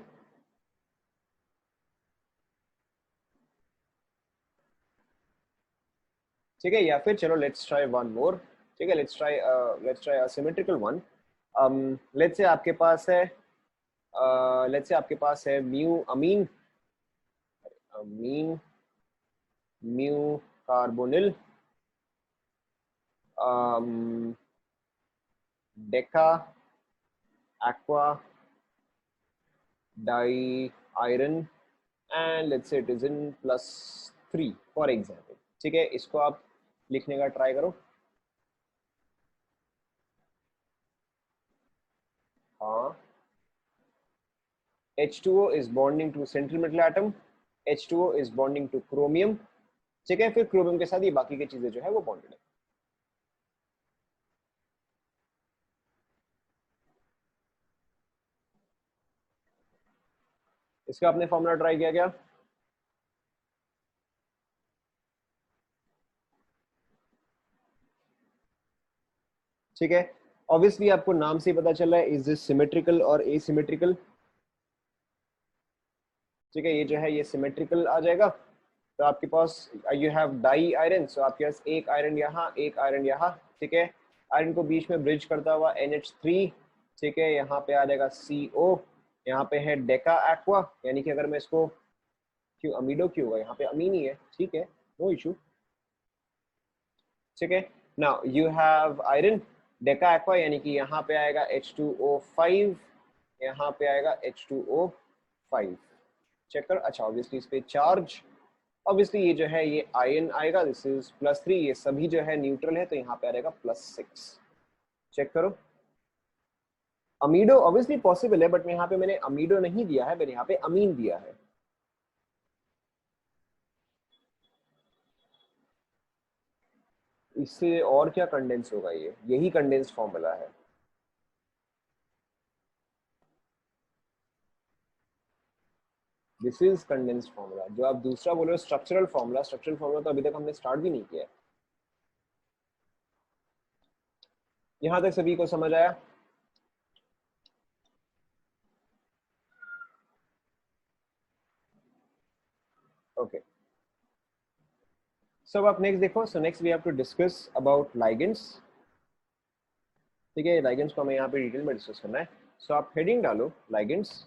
ठीक है, या फिर चलो लेट्स ट्राई वन मोर, ठीक है। Let's try a symmetrical one. Let's say आपके पास है mu amine, amine mu carbonyl deca aqua di iron, and let's say it is in +3 for example, ठीक है। इसको आप लिखने का ट्राई करो। हाँ, H2O is bonding to central metal atom, H2O is bonding to chromium, ठीक है, फिर क्रोमियम के साथ ये बाकी की चीजें जो है वो बॉन्डेड है। इसका आपने फॉर्मूला ट्राई किया क्या? ठीक है, ऑब्वियसली आपको नाम से ही पता चल रहा है, इज दिस सिमेट्रिकल और एसिमेट्रिकल। ठीक है, ये जो है ये सिमेट्रिकल आ जाएगा। तो आपके पास यू हैव डाई आयरन, सो आपके पास एक आयरन यहाँ, एक आयरन यहाँ। ठीक है, आयरन को बीच में ब्रिज करता हुआ NH3। ठीक है, यहाँ पे आ जाएगा CO। यहाँ पे है डेका एक्वा, यानी कि अगर मैं इसको, क्यों अमीडो क्यों होगा, यहाँ पे अमीन ही है। ठीक है, नो इशू। ठीक है, now you have iron deca aqua, यानी कि यहाँ पे आएगा H2O5, यहाँ पे आएगा H2O5। चेक कर, अच्छा ऑब्वियसली इस पे चार्ज, ऑब्वियसली ये जो है ये आयन आएगा, दिस इज +3, ये सभी जो है न्यूट्रल है, तो यहाँ पे आएगा +6। चेक करो, अमीडो ऑब्वियसली पॉसिबल है, बट यहाँ पे मैंने अमीडो नहीं दिया है, मैंने यहाँ पे अमीन दिया है। इससे और क्या कंडेंस होगा, ये यही कंडेंस फॉर्मूला है। This is condense formula. जो आप दूसरा बोल रहे हो स्ट्रक्चरल फॉर्मूला, स्ट्रक्चरल फॉर्मूला तो अभी तक हमने स्टार्ट भी नहीं किया है। यहां तक सभी को समझ आया? ओके, सो आप नेक्स्ट देखो। So next we have to discuss about ligands. ठीक है, लाइगेंड्स को हमें यहाँ पे डिटेल में डिस्कस करना है। सो आप हेडिंग डालो लाइगेंड्स।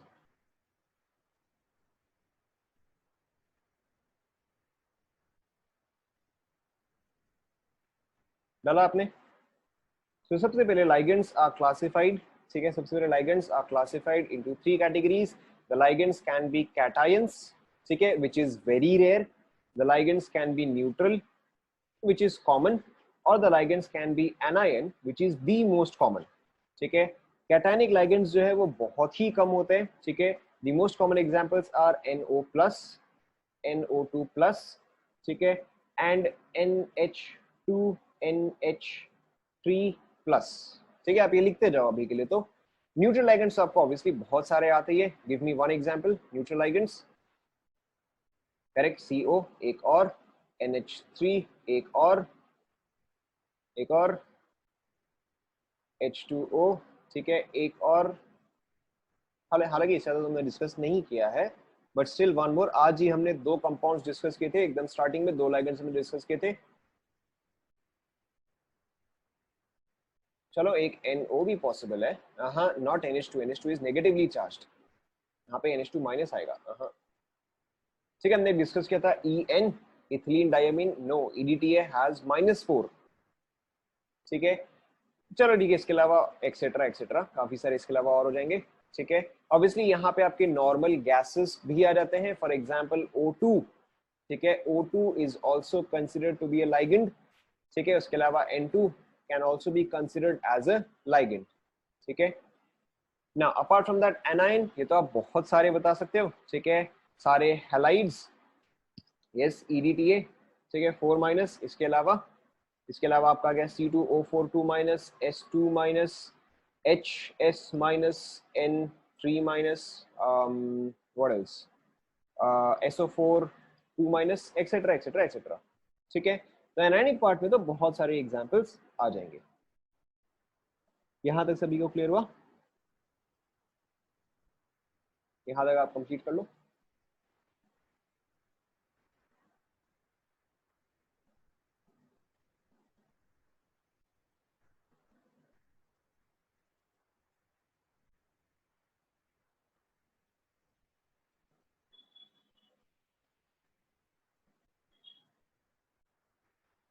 डाला आपने? तो सबसे पहले ligands are classified, ठीक है, सबसे पहले ligands are classified into 3 categories. The ligands can be cations, ठीक है, which is very rare. The ligands can be neutral, which is common, और the ligands can be anion, which is the most common. ठीक है, cationic ligands जो है वो बहुत ही कम होते हैं। ठीक है, the most common examples are NO plus, NO2 plus, ठीक है, and NH2, NH3 प्लस। ठीक है, आप ये लिखते जाओ अभी के लिए। तो न्यूट्रल लाइगेंड्स आपको ऑब्वियसली बहुत सारे आते हैं। Give me one example neutral ligands. Correct, CO एक और, NH3 एक और, एक और H2O, ठीक है, एक और। हालांकि इससे तो हमने डिस्कस नहीं किया है, बट स्टिल वन मोर। आज ही हमने 2 कंपाउंड्स डिस्कस किए थे, एकदम स्टार्टिंग में 2 लाइगेंड्स हमने डिस्कस किए थे। चलो एक NO भी पॉसिबल है। हाँ, not NH2, NH2 is negatively charged, यहाँ पे NH2 माइनस आएगा। हाँ, ठीक है, हमने डिस्कस किया था EN, ethylene diamine, no, EDTA has -4। ठीक है, चलो ठीक है, इसके अलावा एक्सेट्रा एक्सेट्रा काफी सारे इसके अलावा और हो जाएंगे। ठीक है, ऑब्वियसली यहाँ पे आपके नॉर्मल गैसेस भी आ जाते हैं, फॉर एग्जांपल O2। ठीक है, O2 is also considered to be a ligand. ठीक है, उसके अलावा N2 can also be considered as a ligand. ठीक है, ना अपार्ट फ्रॉम दैट एनाइन, ये तो आप बहुत सारे बता सकते हो। ठीक है, सारे हैलाइड्स, यस, EDTA। ठीक है, 4 माइनस। इसके अलावा आपका गया C2O4 2 minus, S2 minus, HS minus, N3 minus, what else, SO4 2 minus, etcetera etcetera etcetera. ठीक है, तो एनायनिक पार्ट में तो बहुत सारे एग्जांपल्स आ जाएंगे। यहां तक सभी को क्लियर हुआ? यहां तक आप कंप्लीट कर लो।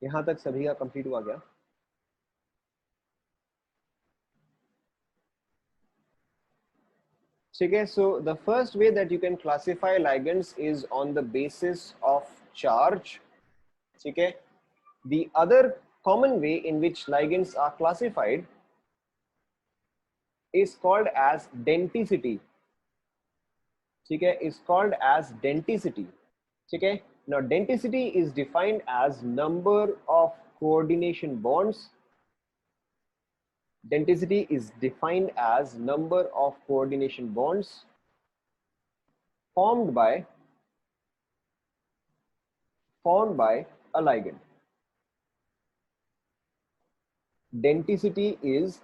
यहां तक सभी का कंप्लीट हुआ गया? ठीक है, so the first way that you can classify ligands is on the basis of charge. ठीक है, the other common way in which ligands are classified is called as denticity. ठीक है, is called as denticity. ठीक है, Now denticity is defined as number of coordination bonds. Denticity is defined as number of coordination bonds formed by a ligand. Denticity is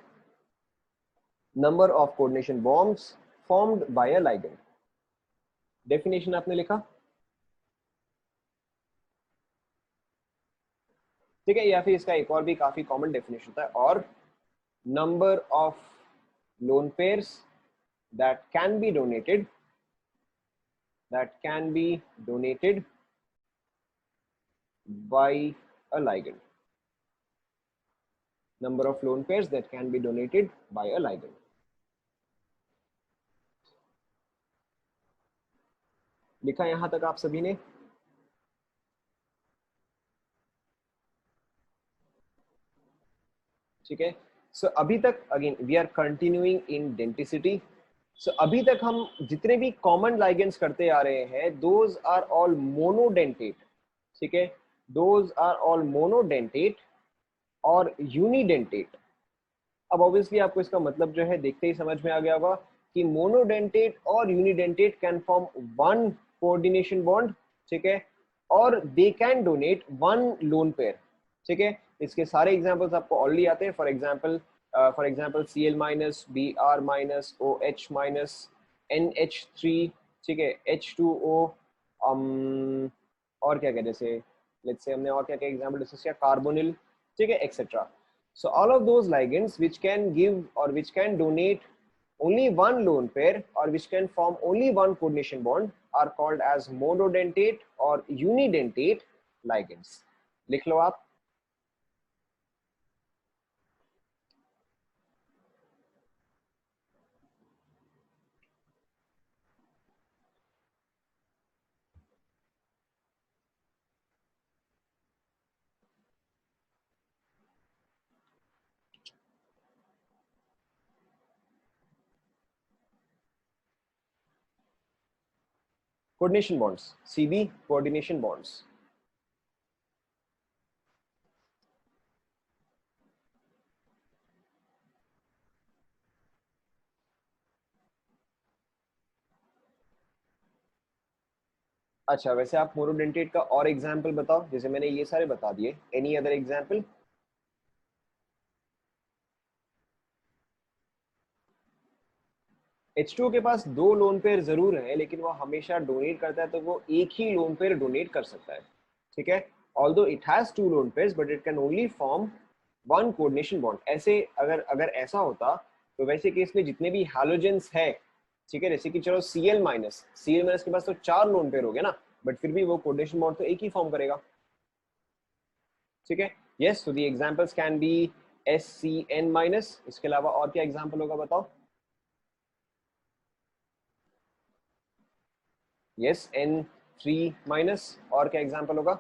number of coordination bonds formed by a ligand. Definition आपने लिखा, ठीक है, या फिर इसका एक और भी काफी कॉमन डेफिनेशन होता है, और number of lone pairs that can be donated by a ligand. Number of lone pairs that can be donated by a ligand. लिखा यहां तक आप सभी ने? ठीक है, सो अभी तक again we are continuing in denticity. So अभी तक हम जितने भी कॉमन लाइगेंड्स करते आ रहे हैं, दोज आर ऑल मोनोडेंटेट. ठीक है, दोज आर ऑल मोनोडेंटेट और यूनिडेंटेट. अब ऑब्वियसली आपको इसका मतलब जो है देखते ही समझ में आ गया होगा कि मोनोडेंटेट और unidentate can form one coordination bond. ठीक है, और they can donate one lone pair. ठीक है, इसके सारे एग्जांपल्स आपको ऑलरेडी आते हैं. For example Cl minus, Br minus, OH minus, NH3. ठीक है, H2O, और क्या क्या, जैसे लेट्स से हमने और क्या क्या एग्जांपल डिस्कस किया, कार्बोनिल. ठीक है, etcetera. So all of those ligands which can give or which can donate only one lone pair or which can form only one coordination bond are called as monodentate or unidentate ligands. लिख लो आप. Coordination bonds, CB, coordination bonds. अच्छा, वैसे आप monodentate का और example बताओ. जैसे मैंने ये सारे बता दिए, एनी अदर एग्जांपल? H2O के पास दो लोन पेयर जरूर है, लेकिन वो हमेशा डोनेट करता है तो वो एक ही लोन पेयर डोनेट कर सकता है. ठीक है, although it has two lone pairs but it can only form one coordination bond. ऐसे अगर ऐसा होता तो वैसे केस में जितने भी हैलोजेंस है, ठीक है, जैसे कि चलो Cl माइनस के पास तो चार लोन पेयर हो गया ना, बट फिर भी वो कोऑर्डिनेशन बॉन्ड तो एक ही फॉर्म करेगा. ठीक है, yes. So the examples can be SCN minus. इसके अलावा और क्या एग्जांपल होगा बताओ? Yes, N3 minus. और क्या एग्जांपल होगा?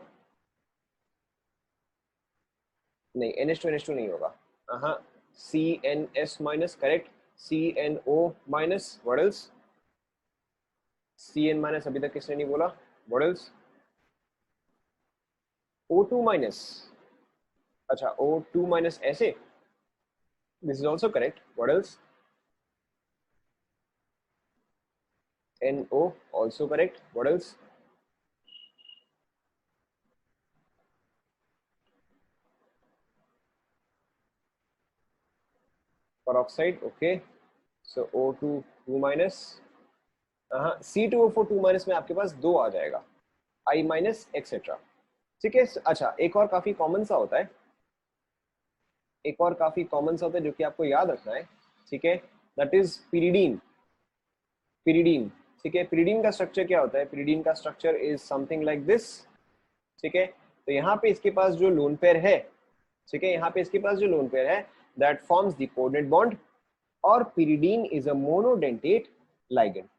नहीं, NH2 नहीं होगा. हाँ, CNS minus, correct. CNO minus. What else? CN minus अभी तक किसने नहीं बोला? What else? O2 minus. अच्छा, O2 माइनस ऐसे, this is also correct. What else? NO also correct. What else? Peroxide. Okay. So O2 2 minus. C2O4 2 minus में आपके पास दो आ जाएगा, I माइनस एक्सेट्रा. ठीक है. अच्छा, एक और काफी कॉमन सा होता है, जो कि आपको याद रखना है. ठीक है, दैट इज पिरिडीन. ठीक है, पिरिडीन का स्ट्रक्चर क्या होता है? पिरिडीन का structure is something like this. ठीक है, तो यहाँ पे इसके पास जो लोन पेयर है, ठीक है, यहाँ पे इसके पास जो लोन पेयर है, that forms the coordinate bond, और pyridine is a monodentate ligand.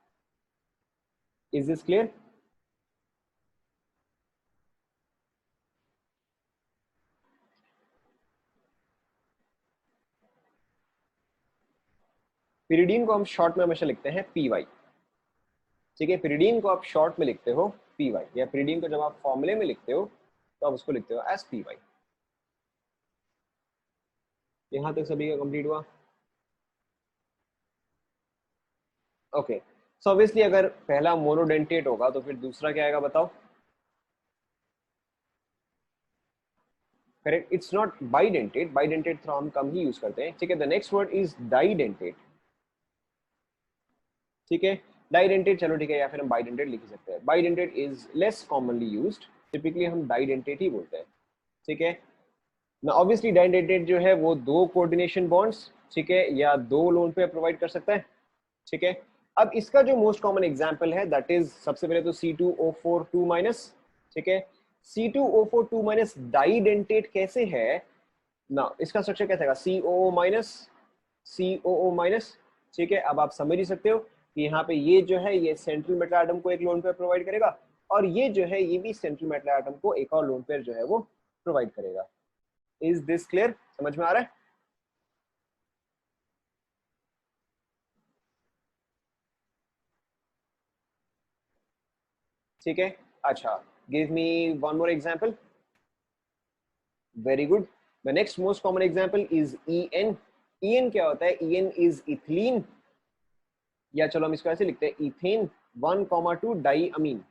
Is this clear? pyridine को हम शॉर्ट में हमेशा लिखते हैं PY. ठीक है, pyridine को आप शॉर्ट में लिखते हो पी वाई, या पिरिडीन को जब आप फॉर्मूले में लिखते हो तो आप उसको लिखते हो एज पी वाई। यहां तक सभी का कंप्लीट हुआ? ओके, सो ऑब्वियसली अगर पहला मोनोडेंटेट होगा तो फिर दूसरा क्या आएगा बताओ? Correct, it's not bidentate, bidentate तो हम कम ही यूज करते हैं, ठीक है। द नेक्स्ट वर्ड इज डाइडेंटेट, ठीक है। डाइडेंटेट, चलो ठीक है, या फिर हम बाइडेंटेट लिख सकते हैं। Bidentate is less commonly used, typically हम डाइडेंटेट ही बोलते हैं, ठीक है ना। ऑब्वियसली डाइडेंटेट जो है वो दो कोऑर्डिनेशन बॉन्ड्स, ठीक है, या दो लोन पेयर प्रोवाइड कर सकता है, ठीक है। अब इसका जो मोस्ट कॉमन एग्जांपल है दैट इज सबसे पहले तो C2O4 2-, ठीक है। C2O4 2-, डाइडेंटेट कैसे है ना, इसका स्ट्रक्चर कैसे है? COO-, COO-, ठीक है। अब आप समझ ही सकते हो कि यहाँ पे ये जो है ये सेंट्रल मेटल एटम को एक लोन पेयर प्रोवाइड करेगा, और ये जो है ये भी सेंट्रल मेटल एटम को एक और लोन पेयर जो है वो प्रोवाइड करेगा। Is this clear? समझ में आ रहा है? ठीक है, अच्छा, give me one more example. Very good. The next most common example is EN। EN क्या होता है? EN इज इथिलीन, या चलो हम इसको ऐसे लिखते हैं, इथेन 1,2 डाई अमीन,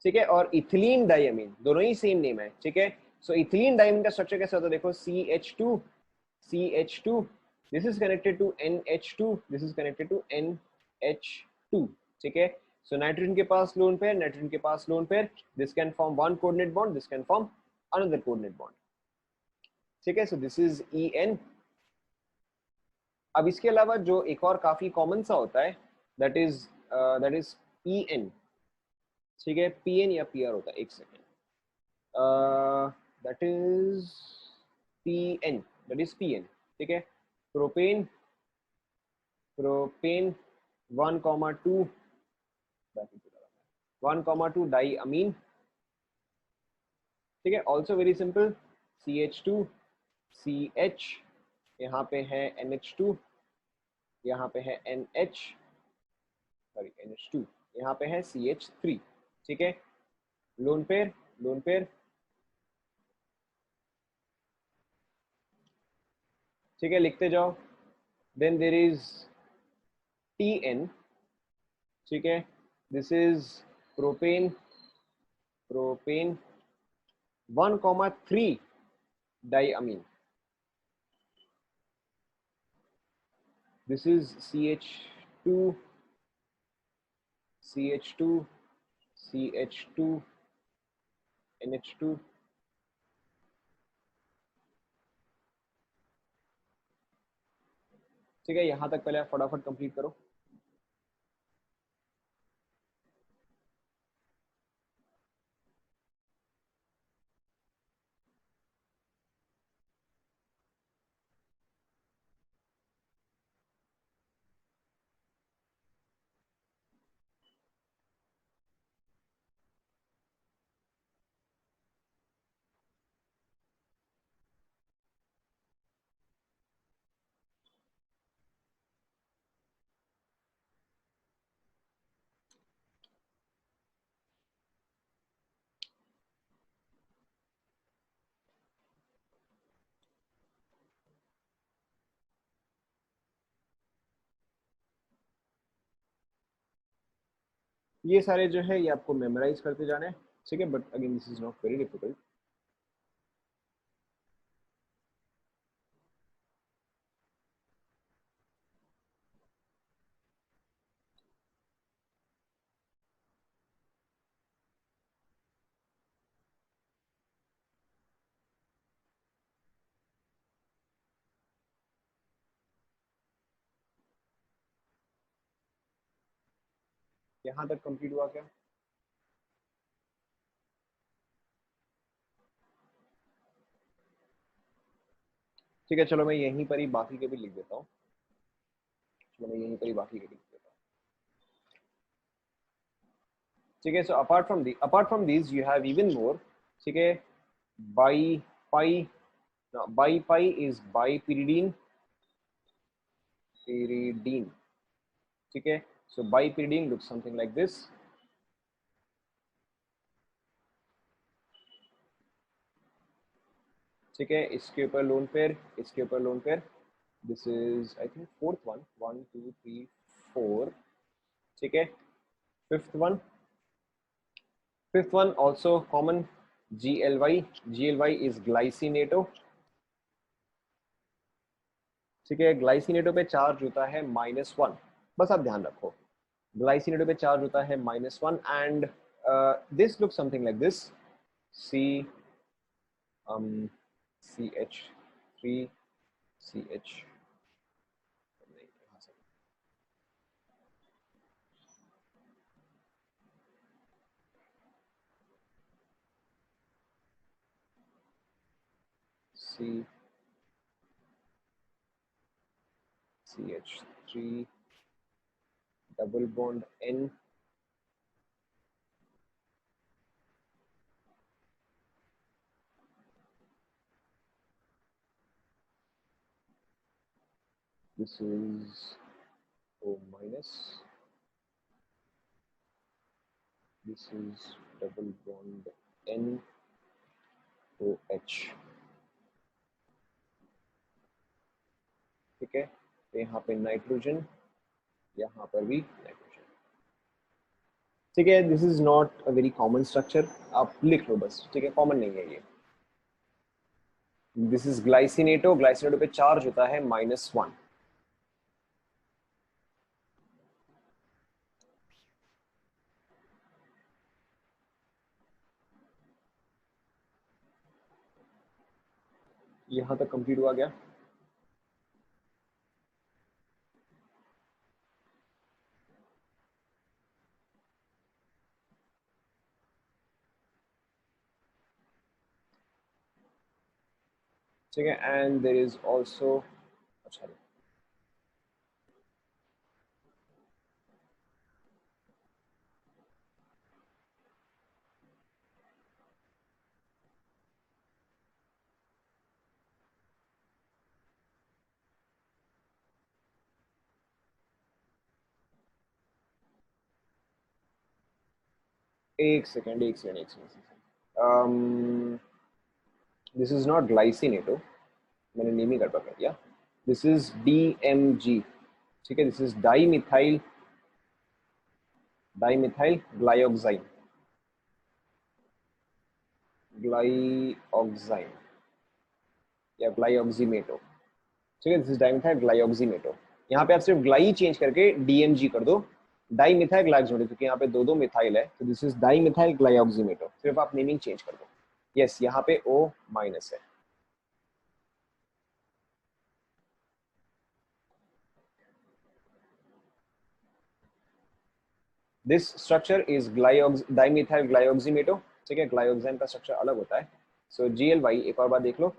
ठीक है। और इथिलीन डाइअमीन दोनों ही सेम नेम है, ठीक है। सो इथिलीन डाइअमीन का स्ट्रक्चर कैसा होता है? देखो, CH2, this is connected to NH2, this is connected to NH2, ठीक है। सो नाइट्रोजन के पास लोन पेयर, नाइट्रोजन के पास lone pair, this can form one coordinate bond, this can form another coordinate bond, ठीक है। So this is EN। अब इसके अलावा जो एक और काफी कॉमन सा होता है दैट इज EN, ठीक है। PN या PR होता है, एक सेकेंड, दैट इज PN, ठीक है। प्रोपेन, प्रोपेन 1,2, 1,2 डाई अमीन, ठीक है। Also very simple, CH2, CH, यहाँ पे है NH2, यहाँ पे है NH2, यहाँ पे है CH3, ठीक है। लोन पेयर, लोन पेयर, ठीक है, लिखते जाओ। देन देर इज TN, ठीक है। This is propane, propane 1,3 diamine, this is CH2, CH2, CH2, NH2, ठीक है। यहां तक पहले आप फटाफट कंप्लीट करो। ये सारे जो है ये आपको मेमोराइज करते जाना है, ठीक है। But again this is not very difficult. यहाँ तक कंप्लीट हुआ क्या? ठीक है, चलो मैं यहीं पर ही बाकी के भी लिख देता हूँ, चलो मैं यहीं पर ही बाकी के भी लिख देता हूँ, ठीक है। So apart from this you have even more, ठीक है। By pi, by pi is by pyridine, pyridine, ठीक है। So bipyridine looks something like this. ठीक है, इसके ऊपर लोन पेयर, इसके ऊपर loan pair. This is I think fourth one, 1 2 3 4. ठीक है, fifth one also common, GLY is glycinato. ठीक है, ग्लाइसिनेटो पे चार्ज होता है -1. बस आप ध्यान रखो, ग्लाइसिनेटो पे चार्ज होता है -1. And this look something like this. C CH3 CH. C CH3 double bond N. This is O minus. This is double bond N OH. ठीक है, तो यहाँ पे नाइट्रोजन, यहाँ पर भी नाइट्रोजन. ठीक है, this is not a very common structure, आप लिख लो बस. ठीक है, कॉमन नहीं है ये. This is glycinato. ग्लाइसिनेटो पे चार्ज होता है -1. यहाँ तक कंप्लीट हुआ गया. ठीक है, एंड देयर इज आल्सो, अच्छा एक second. This is not glycinato, मैंने नेम ही गड़बड़ कर दिया. This is DMG. ठीक है, दिस इज डाइमिथाइल ग्लाइऑक्साइन या ग्लाइऑक्सीमेटो. ठीक है, दिस इज डाइमिथाइल ग्लाइऑक्सीमेटो. यहाँ पे आप सिर्फ ग्लाई चेंज करके DMG कर दो, डाइमिथाइल ग्लाइऑक्सीमेटो, क्योंकि यहाँ पे दो दो मिथाइल है, तो दिस इज डाइमिथाइल ग्लाइऑक्सीमेटो. सिर्फ आप नेमिंग चेंज कर दो. यस, यहाँ पे O माइनस है. This structure is dimethyl glyoximato. ठीक है, ग्लाइऑक्साइन का स्ट्रक्चर अलग होता है. सो GLY एक और बार देख लो,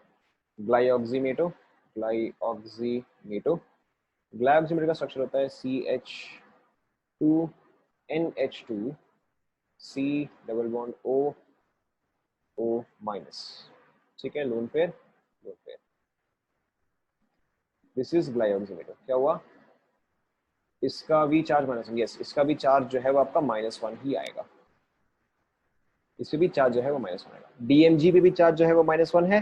ग्लाइऑक्सीमेटो. ग्लाइऑक्सीमेटो का स्ट्रक्चर होता है CH2NH2 C double bond O minus. ठीक है, lone pair. This is glyoximato. क्या हुआ, इसका भी चार्ज -1. यस, इसका भी चार्ज जो है वो आपका -1 ही आएगा. इस पे भी चार्ज जो है वो -1 आएगा. DMG पे भी चार्ज जो है वो -1 है.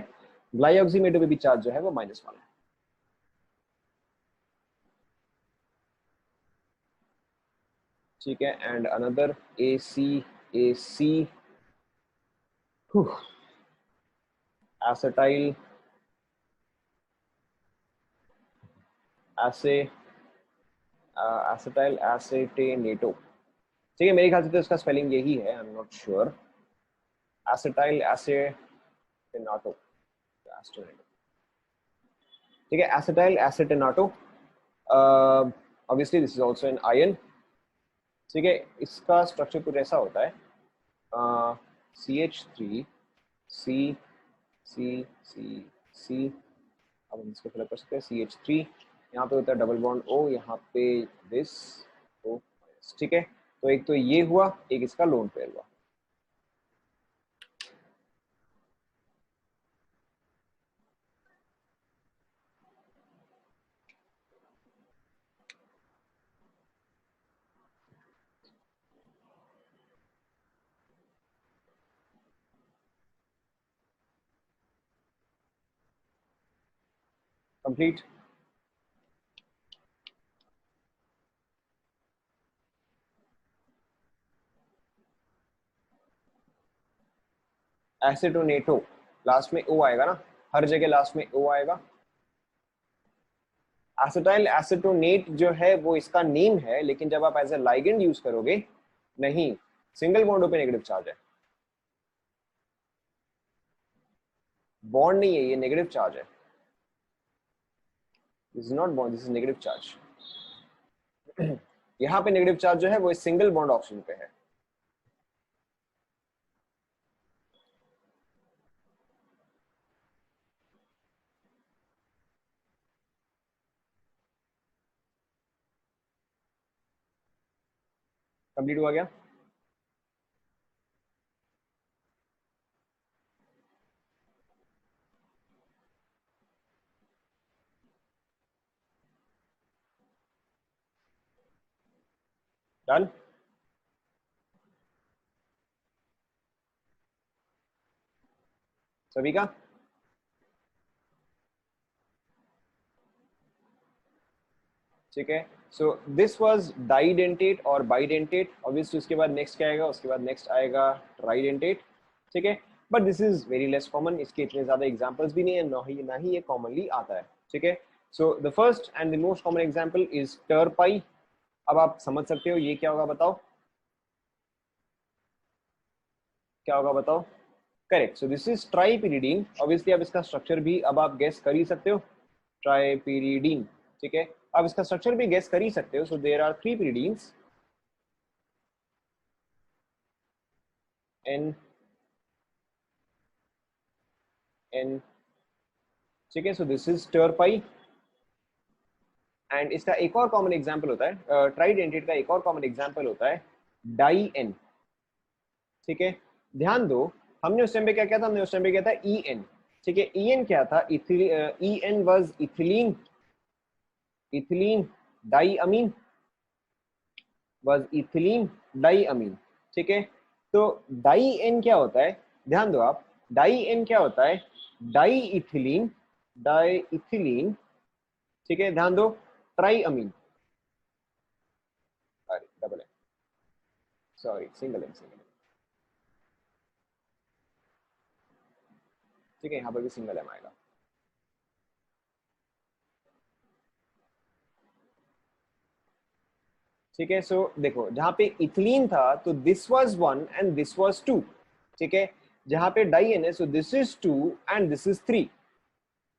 ग्लाइऑक्सीमेटो पे भी चार्ज जो है वो -1 है. ठीक है, एंड अनदर AC एसिटाइल एसेटेनेटो. ठीक है, मेरे ख्याल से तो इसका स्पेलिंग यही है, I am not sure. Acetyl acetonato. ठीक है, acetyl acetonato. Obviously this is also an ion. ठीक है, इसका स्ट्रक्चर कुछ ऐसा होता है, CH3 C C C C. अब हम इसको फिलअप कर सकते हैं. CH3, यहाँ पे होता है डबल बॉन्ड O, यहाँ पे दिस O. ठीक है, तो एक तो ये हुआ, एक इसका लोन पेयर हुआ. कंप्लीट। एसिटोनेटो, लास्ट में ओ आएगा ना, हर जगह लास्ट में ओ आएगा। एसिटाइल एसिटोनेट जो है वो इसका नेम है, लेकिन जब आप एज ए लाइगेंड यूज करोगे, नहीं, सिंगल बॉन्ड पे नेगेटिव चार्ज है, बॉन्ड नहीं है, ये नेगेटिव चार्ज है। This is not bond, this is negative charge. यहाँ पे नेगेटिव चार्ज जो है वो सिंगल बॉन्ड ऑप्शन पे है। कंप्लीट हुआ गया। डन। सभी का ठीक है। सो दिस वाज डाइडेंटेट और बाइडेंटेट। ऑब्वियसली उसके बाद नेक्स्ट क्या आएगा, उसके बाद नेक्स्ट आएगा ट्राइडेंटेट। ठीक है, but this is very less common, इसके इतने ज्यादा एग्जांपल्स भी नहीं है, ना ही ये कॉमनली आता है। ठीक है, so the first and the most common example is terpy. अब आप समझ सकते हो ये क्या होगा, बताओ क्या होगा, बताओ। Correct, so this is tripyridine. Obviously अब इसका स्ट्रक्चर भी अब आप गेस कर ही सकते हो, ट्राइपिरिडीन। ठीक है, अब इसका स्ट्रक्चर भी गेस कर ही सकते हो। So there are three pyridines, N N. ठीक है, so this is terpy. And इसका एक और कॉमन एग्जांपल होता है, ट्राइडेंटेट का एक और कॉमन एग्जांपल होता है डाई एन। ठीक है, ध्यान दो, हमने उस टाइम पे क्या किया था, हमने उस टाइम पे किया था ई एन। ठीक है, ई एन क्या था, E N was ethylene, ethylene di amine, was ethylene di amine. ठीक है, तो डाई एन क्या होता है, ध्यान दो आप, डाई एन क्या होता है, डाई इथिलीन, डाई इथिलीन। ठीक है, ध्यान दो, tri amine, double N, sorry single N, single N. ठीक है, यहाँ पर भी सिंगल एम आएगा। ठीक है, सो देखो जहां पे इथिलीन था तो this was one and this was two. ठीक है, जहां पे डाई एन है, so this is two and this is three.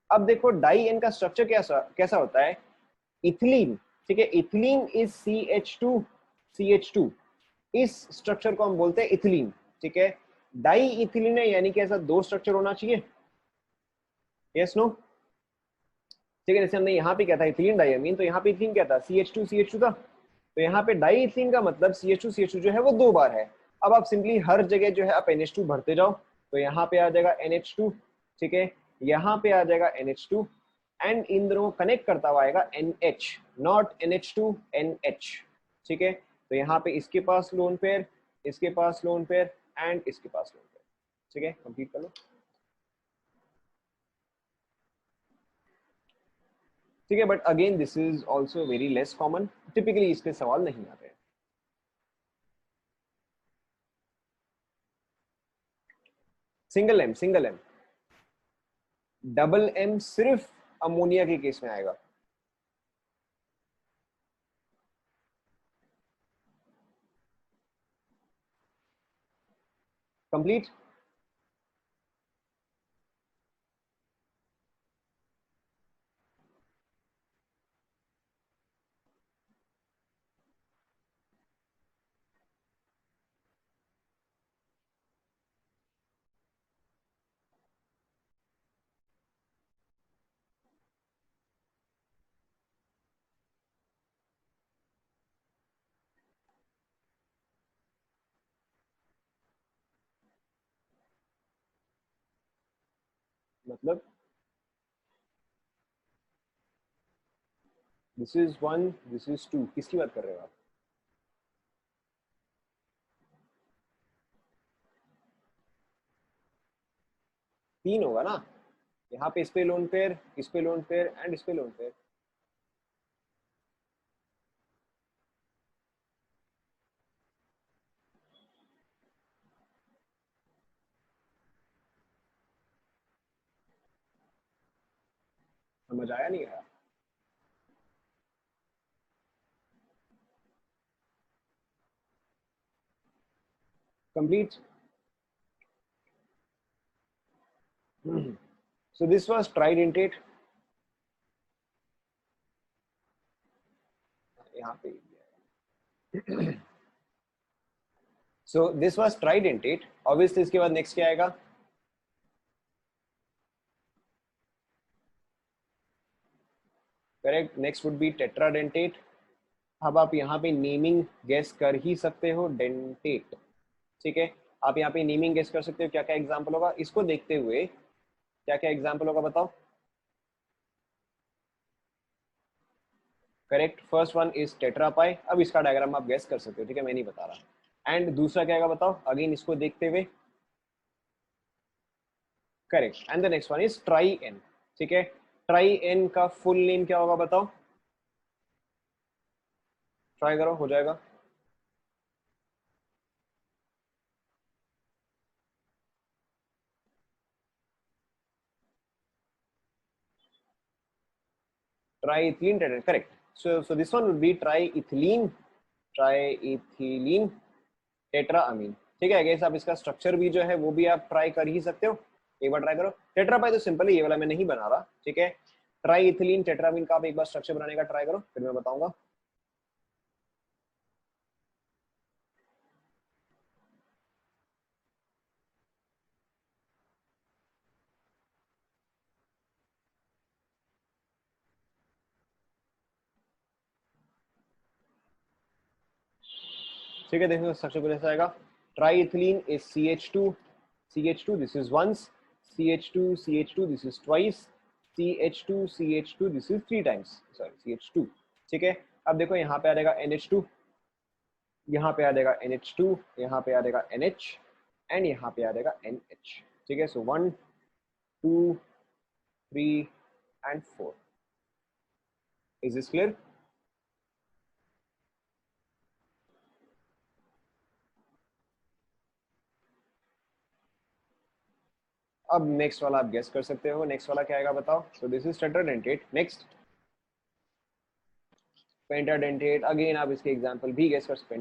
अब देखो डाई एन का स्ट्रक्चर कैसा कैसा होता है, इथिलीन। ठीक है, ethylene is C H two, C H two, इस स्ट्रक्चर को हम बोलते हैं इथिलीन। ठीक है, डाई इथिलीन है, यानी कि ऐसा दो स्ट्रक्चर होना चाहिए, यस नो। ठीक है, जैसे हमने यहाँ पे क्या था, इथिलीन डाइअमीन, तो यहाँ पे इथिलीन क्या था, CH2 था। तो यहाँ पे डाई इथिलीन का मतलब CH2 जो है वो दो बार है। अब आप सिंपली हर जगह जो है आप NH2 भरते जाओ, तो यहाँ पे आ जाएगा NH2। ठीक है, यहाँ पे आ जाएगा NH2, एंड इन दोनों को कनेक्ट करता हुआ आएगा NH, नॉट NH2, NH। ठीक है, तो यहाँ पे इसके पास लोन पेयर, इसके पास लोन पेयर, एंड इसके पास लोन पेयर। ठीक है, कंप्लीट कर लो। ठीक है, but again this is also very less common, typically इसके सवाल नहीं आते हैं। Single M, single M, double M सिर्फ अमोनिया के केस में आएगा। कंप्लीट। मतलब this is one, this is two, किसकी बात कर रहे हो आप। तीन होगा ना, यहाँ पे इस पे लोन पेयर, इस पे लोन पेयर एंड इस पे लोन पेयर। समझ आया नहीं आया? Complete. So this was tridentate. यहाँ पे so this was tridentate. Obviously इसके बाद नेक्स्ट क्या आएगा? Correct, next would be tetradentate. अब आप यहाँ पे नेमिंग गेस कर ही सकते हो, डेंटेट। ठीक है, आप यहाँ पे नेमिंग गेस कर सकते हो क्या क्या एग्जाम्पल होगा। इसको देखते हुए क्या क्या एग्जाम्पल होगा बताओ। Correct, first one is tetrapy. अब इसका डायग्राम आप गेस कर सकते हो, ठीक है, मैं नहीं बता रहा। एंड दूसरा क्या आएगा बताओ, अगेन इसको देखते हुए। Correct, and the next one is trien. ठीक है, ट्राई एन का फुल नेम क्या होगा बताओ, ट्राई करो, हो जाएगा। Triethylene tetra, correct. so this one would be triethylene, triethylene tetraamine. ठीक है, गैस आप इसका स्ट्रक्चर भी जो है वो भी आप ट्राई कर ही सकते हो, एक बार ट्राई करो। टेट्रापाई तो सिंपल है, ये वाला मैं नहीं बना रहा। ठीक है, ट्राईइथिलीन टेट्रामीन का आप एक बार स्ट्रक्चर बनाने का ट्राई करो, फिर मैं बताऊंगा। ठीक है, देखो स्ट्रक्चर कुछ ऐसा आएगा। Triethylene is CH2, CH2 this is once, CH2 CH2 this is twice, CH2 CH2 this is 3 times, sorry CH2। ठीक है, अब देखो यहाँ पे आ जाएगा NH2, यहाँ पे आ जाएगा NH2, यहाँ पे आ जाएगा NH एंड यहाँ पे आ जाएगा NH। ठीक है, सो 1 2 3 एंड 4। Is this clear? अब नेक्स्ट वाला आप गेस कर सकते हो, नेक्स्ट वाला क्या आएगा बताओ। So this is tetradentate. Next pentadentate, again आप इसके एग्जांपल भी गेस कर सकते।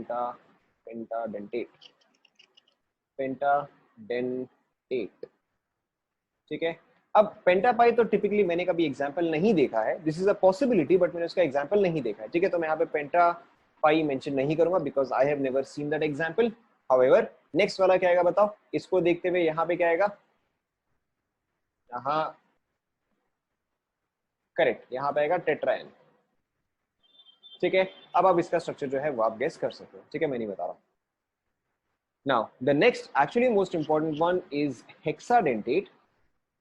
पेंटाडेंटेट, पेंटाडेंटेट। ठीक है, अब पेंटापाई तो टिपिकली मैंने कभी एग्जांपल नहीं देखा है, this is a possibility, but मैंने उसका एग्जांपल नहीं देखा है। ठीक है, तो मैं यहाँ पे पेंटापाई मेंशन नहीं करूंगा because I have never seen that example. However next वाला क्या आएगा बताओ, इसको देखते हुए यहाँ पे क्या आएगा, यहाँ करेक्ट, यहाँ पे आएगा टेट्राएन। ठीक है, अब आप इसका स्ट्रक्चर जो है वो आप गेस कर सकते हो। ठीक है, मैं नहीं बता रहा। Now the next actually most important one is hexadentate.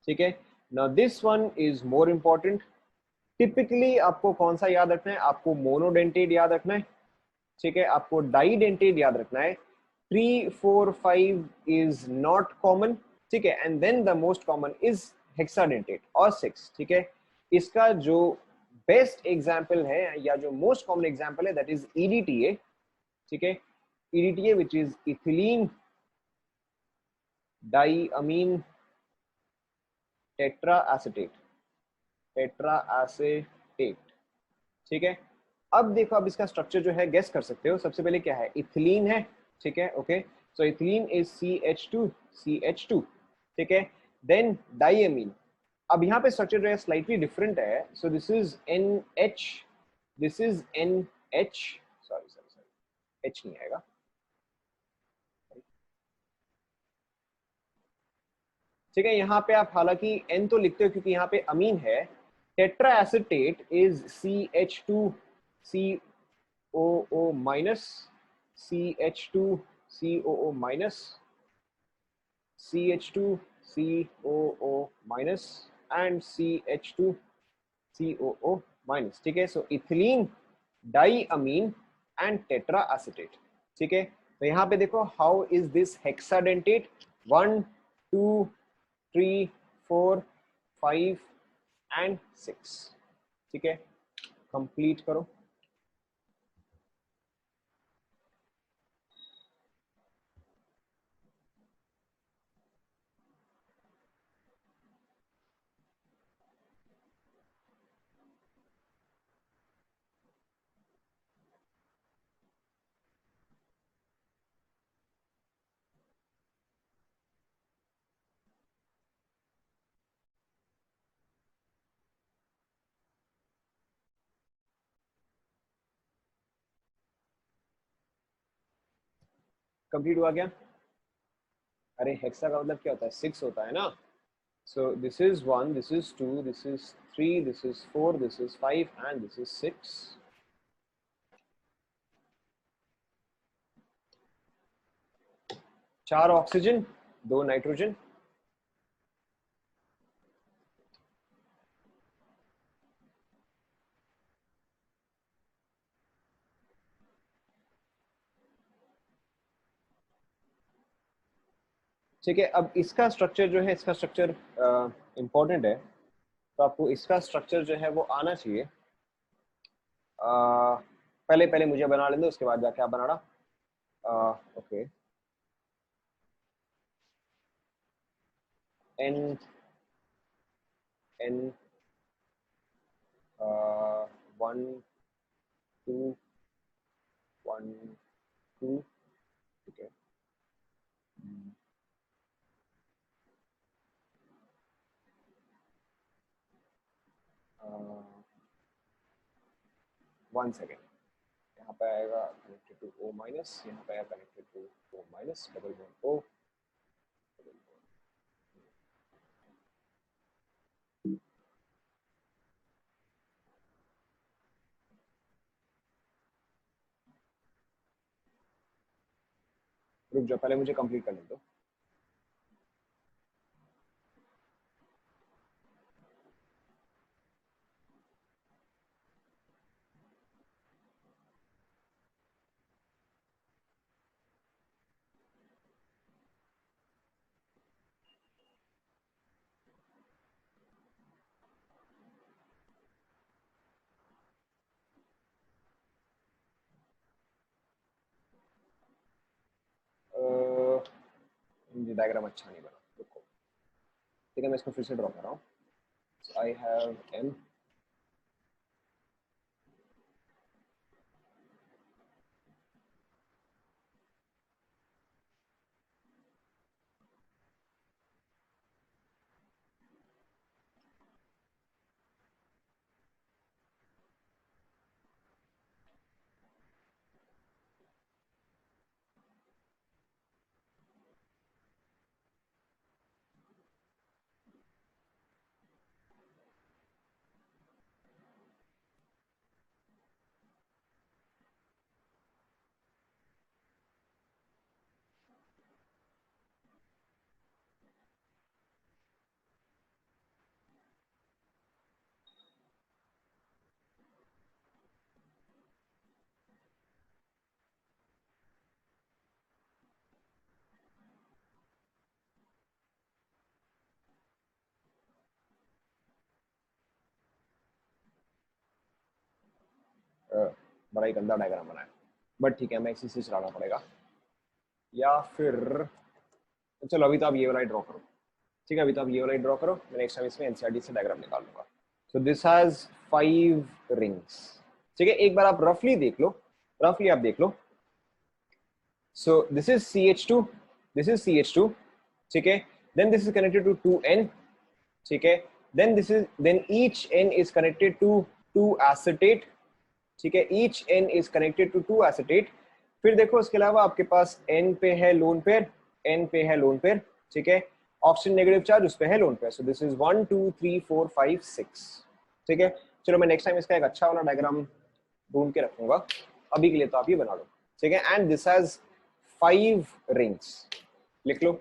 ठीक है, now this one is more important. Typically आपको कौन सा याद रखना है, आपको मोनोडेंटेट याद रखना है। ठीक है, आपको डाइडेंटेट याद रखना है। 3 4 5 इज नॉट कॉमन। ठीक है, and then the most common is hexadentate और 6। ठीक है, इसका जो बेस्ट एग्जाम्पल है या जो मोस्ट कॉमन एग्जाम्पल है दैट इज EDTA। ठीक है, EDTA which is ethylene diamine tetra acetate, tetra acetate. ठीक है, अब देखो, अब इसका स्ट्रक्चर जो है गेस कर सकते हो। सबसे पहले क्या है, इथिलीन है। ठीक है, okay, so ethylene is CH2, CH2। ठीक है, देन डाईअमीन। अब यहाँ पे स्ट्रक्चर जो है स्लाइटली डिफरेंट है। So this is NH, this is NH, sorry sorry sorry, H नहीं आएगा। ठीक है, यहाँ पे आप हालांकि N तो लिखते हो क्योंकि यहाँ पे अमीन है। Tetra acetate is CH2 COO minus, CH2 COO minus, CH2 COO minus and CH2 COO minus. ठीक है, सो इथिलीन डाईअमीन एंड टेट्रा एसिटेट। ठीक है, तो यहाँ पे देखो how is this hexadentate, 1 2 3 4 5 and 6। ठीक है, कंप्लीट करो। कंप्लीट हुआ क्या? अरे हेक्सा का मतलब क्या होता है? 6 होता है ना। So this is 1, this is 2, this is 3, this is 4, this is 5 and this is 6. 4 oxygen, 2 nitrogen. ठीक है, अब इसका स्ट्रक्चर जो है, इसका स्ट्रक्चर इंपॉर्टेंट है, तो आपको इसका स्ट्रक्चर जो है वो आना चाहिए। पहले पहले मुझे बना लेंगे, उसके बाद जाके आप बनाना। Okay, N N 1 2 1 2। ठीक है, 1 सेकेंड। यहाँ पे आएगा कनेक्टेड टू O माइनस, यहाँ पे आएगा connected to O minus, double bond O। रुक जाओ, पहले मुझे कंप्लीट करने दो। ये डायग्राम अच्छा नहीं बना, रुको। ठीक है, मैं इसको फिर से ड्रॉ कर रहा हूँ। आई हैव M, बड़ा ही गंदा डायग्राम बनाया, बट ठीक है, मैं इसी से चलाना पड़ेगा। या फिर चलो अभी तो आप ये वाला ड्रॉ करो। ठीक है, अभी तो आप ये वाला ड्रॉ करो, मैं नेक्स्ट टाइम इसमें एनसीईआरटी से डायग्राम निकाल लूंगा। So this has 5 rings. ठीक है, एक बार आप रफली देख लो, रफली आप देख लो। So this is CH2, this is CH2। ठीक है, then this is connected to 2N। ठीक है, then each N is connected to 2 acetate. ठीक है, each N is connected to 2 acetate. फिर देखो उसके अलावा आपके पास N पे है लोन पेयर, N पे है लोन पेयर। ठीक है, ऑक्सीजन नेगेटिव चार्ज उस पे है lone pair. So this is 1 2 3 4 5 6। ठीक है, चलो मैं नेक्स्ट टाइम इसका एक अच्छा वाला डायग्राम ढूंढ के रखूंगा, अभी के लिए तो आप ये बना लो। ठीक है, एंड दिस हैज 5 रिंग्स। लिख लो।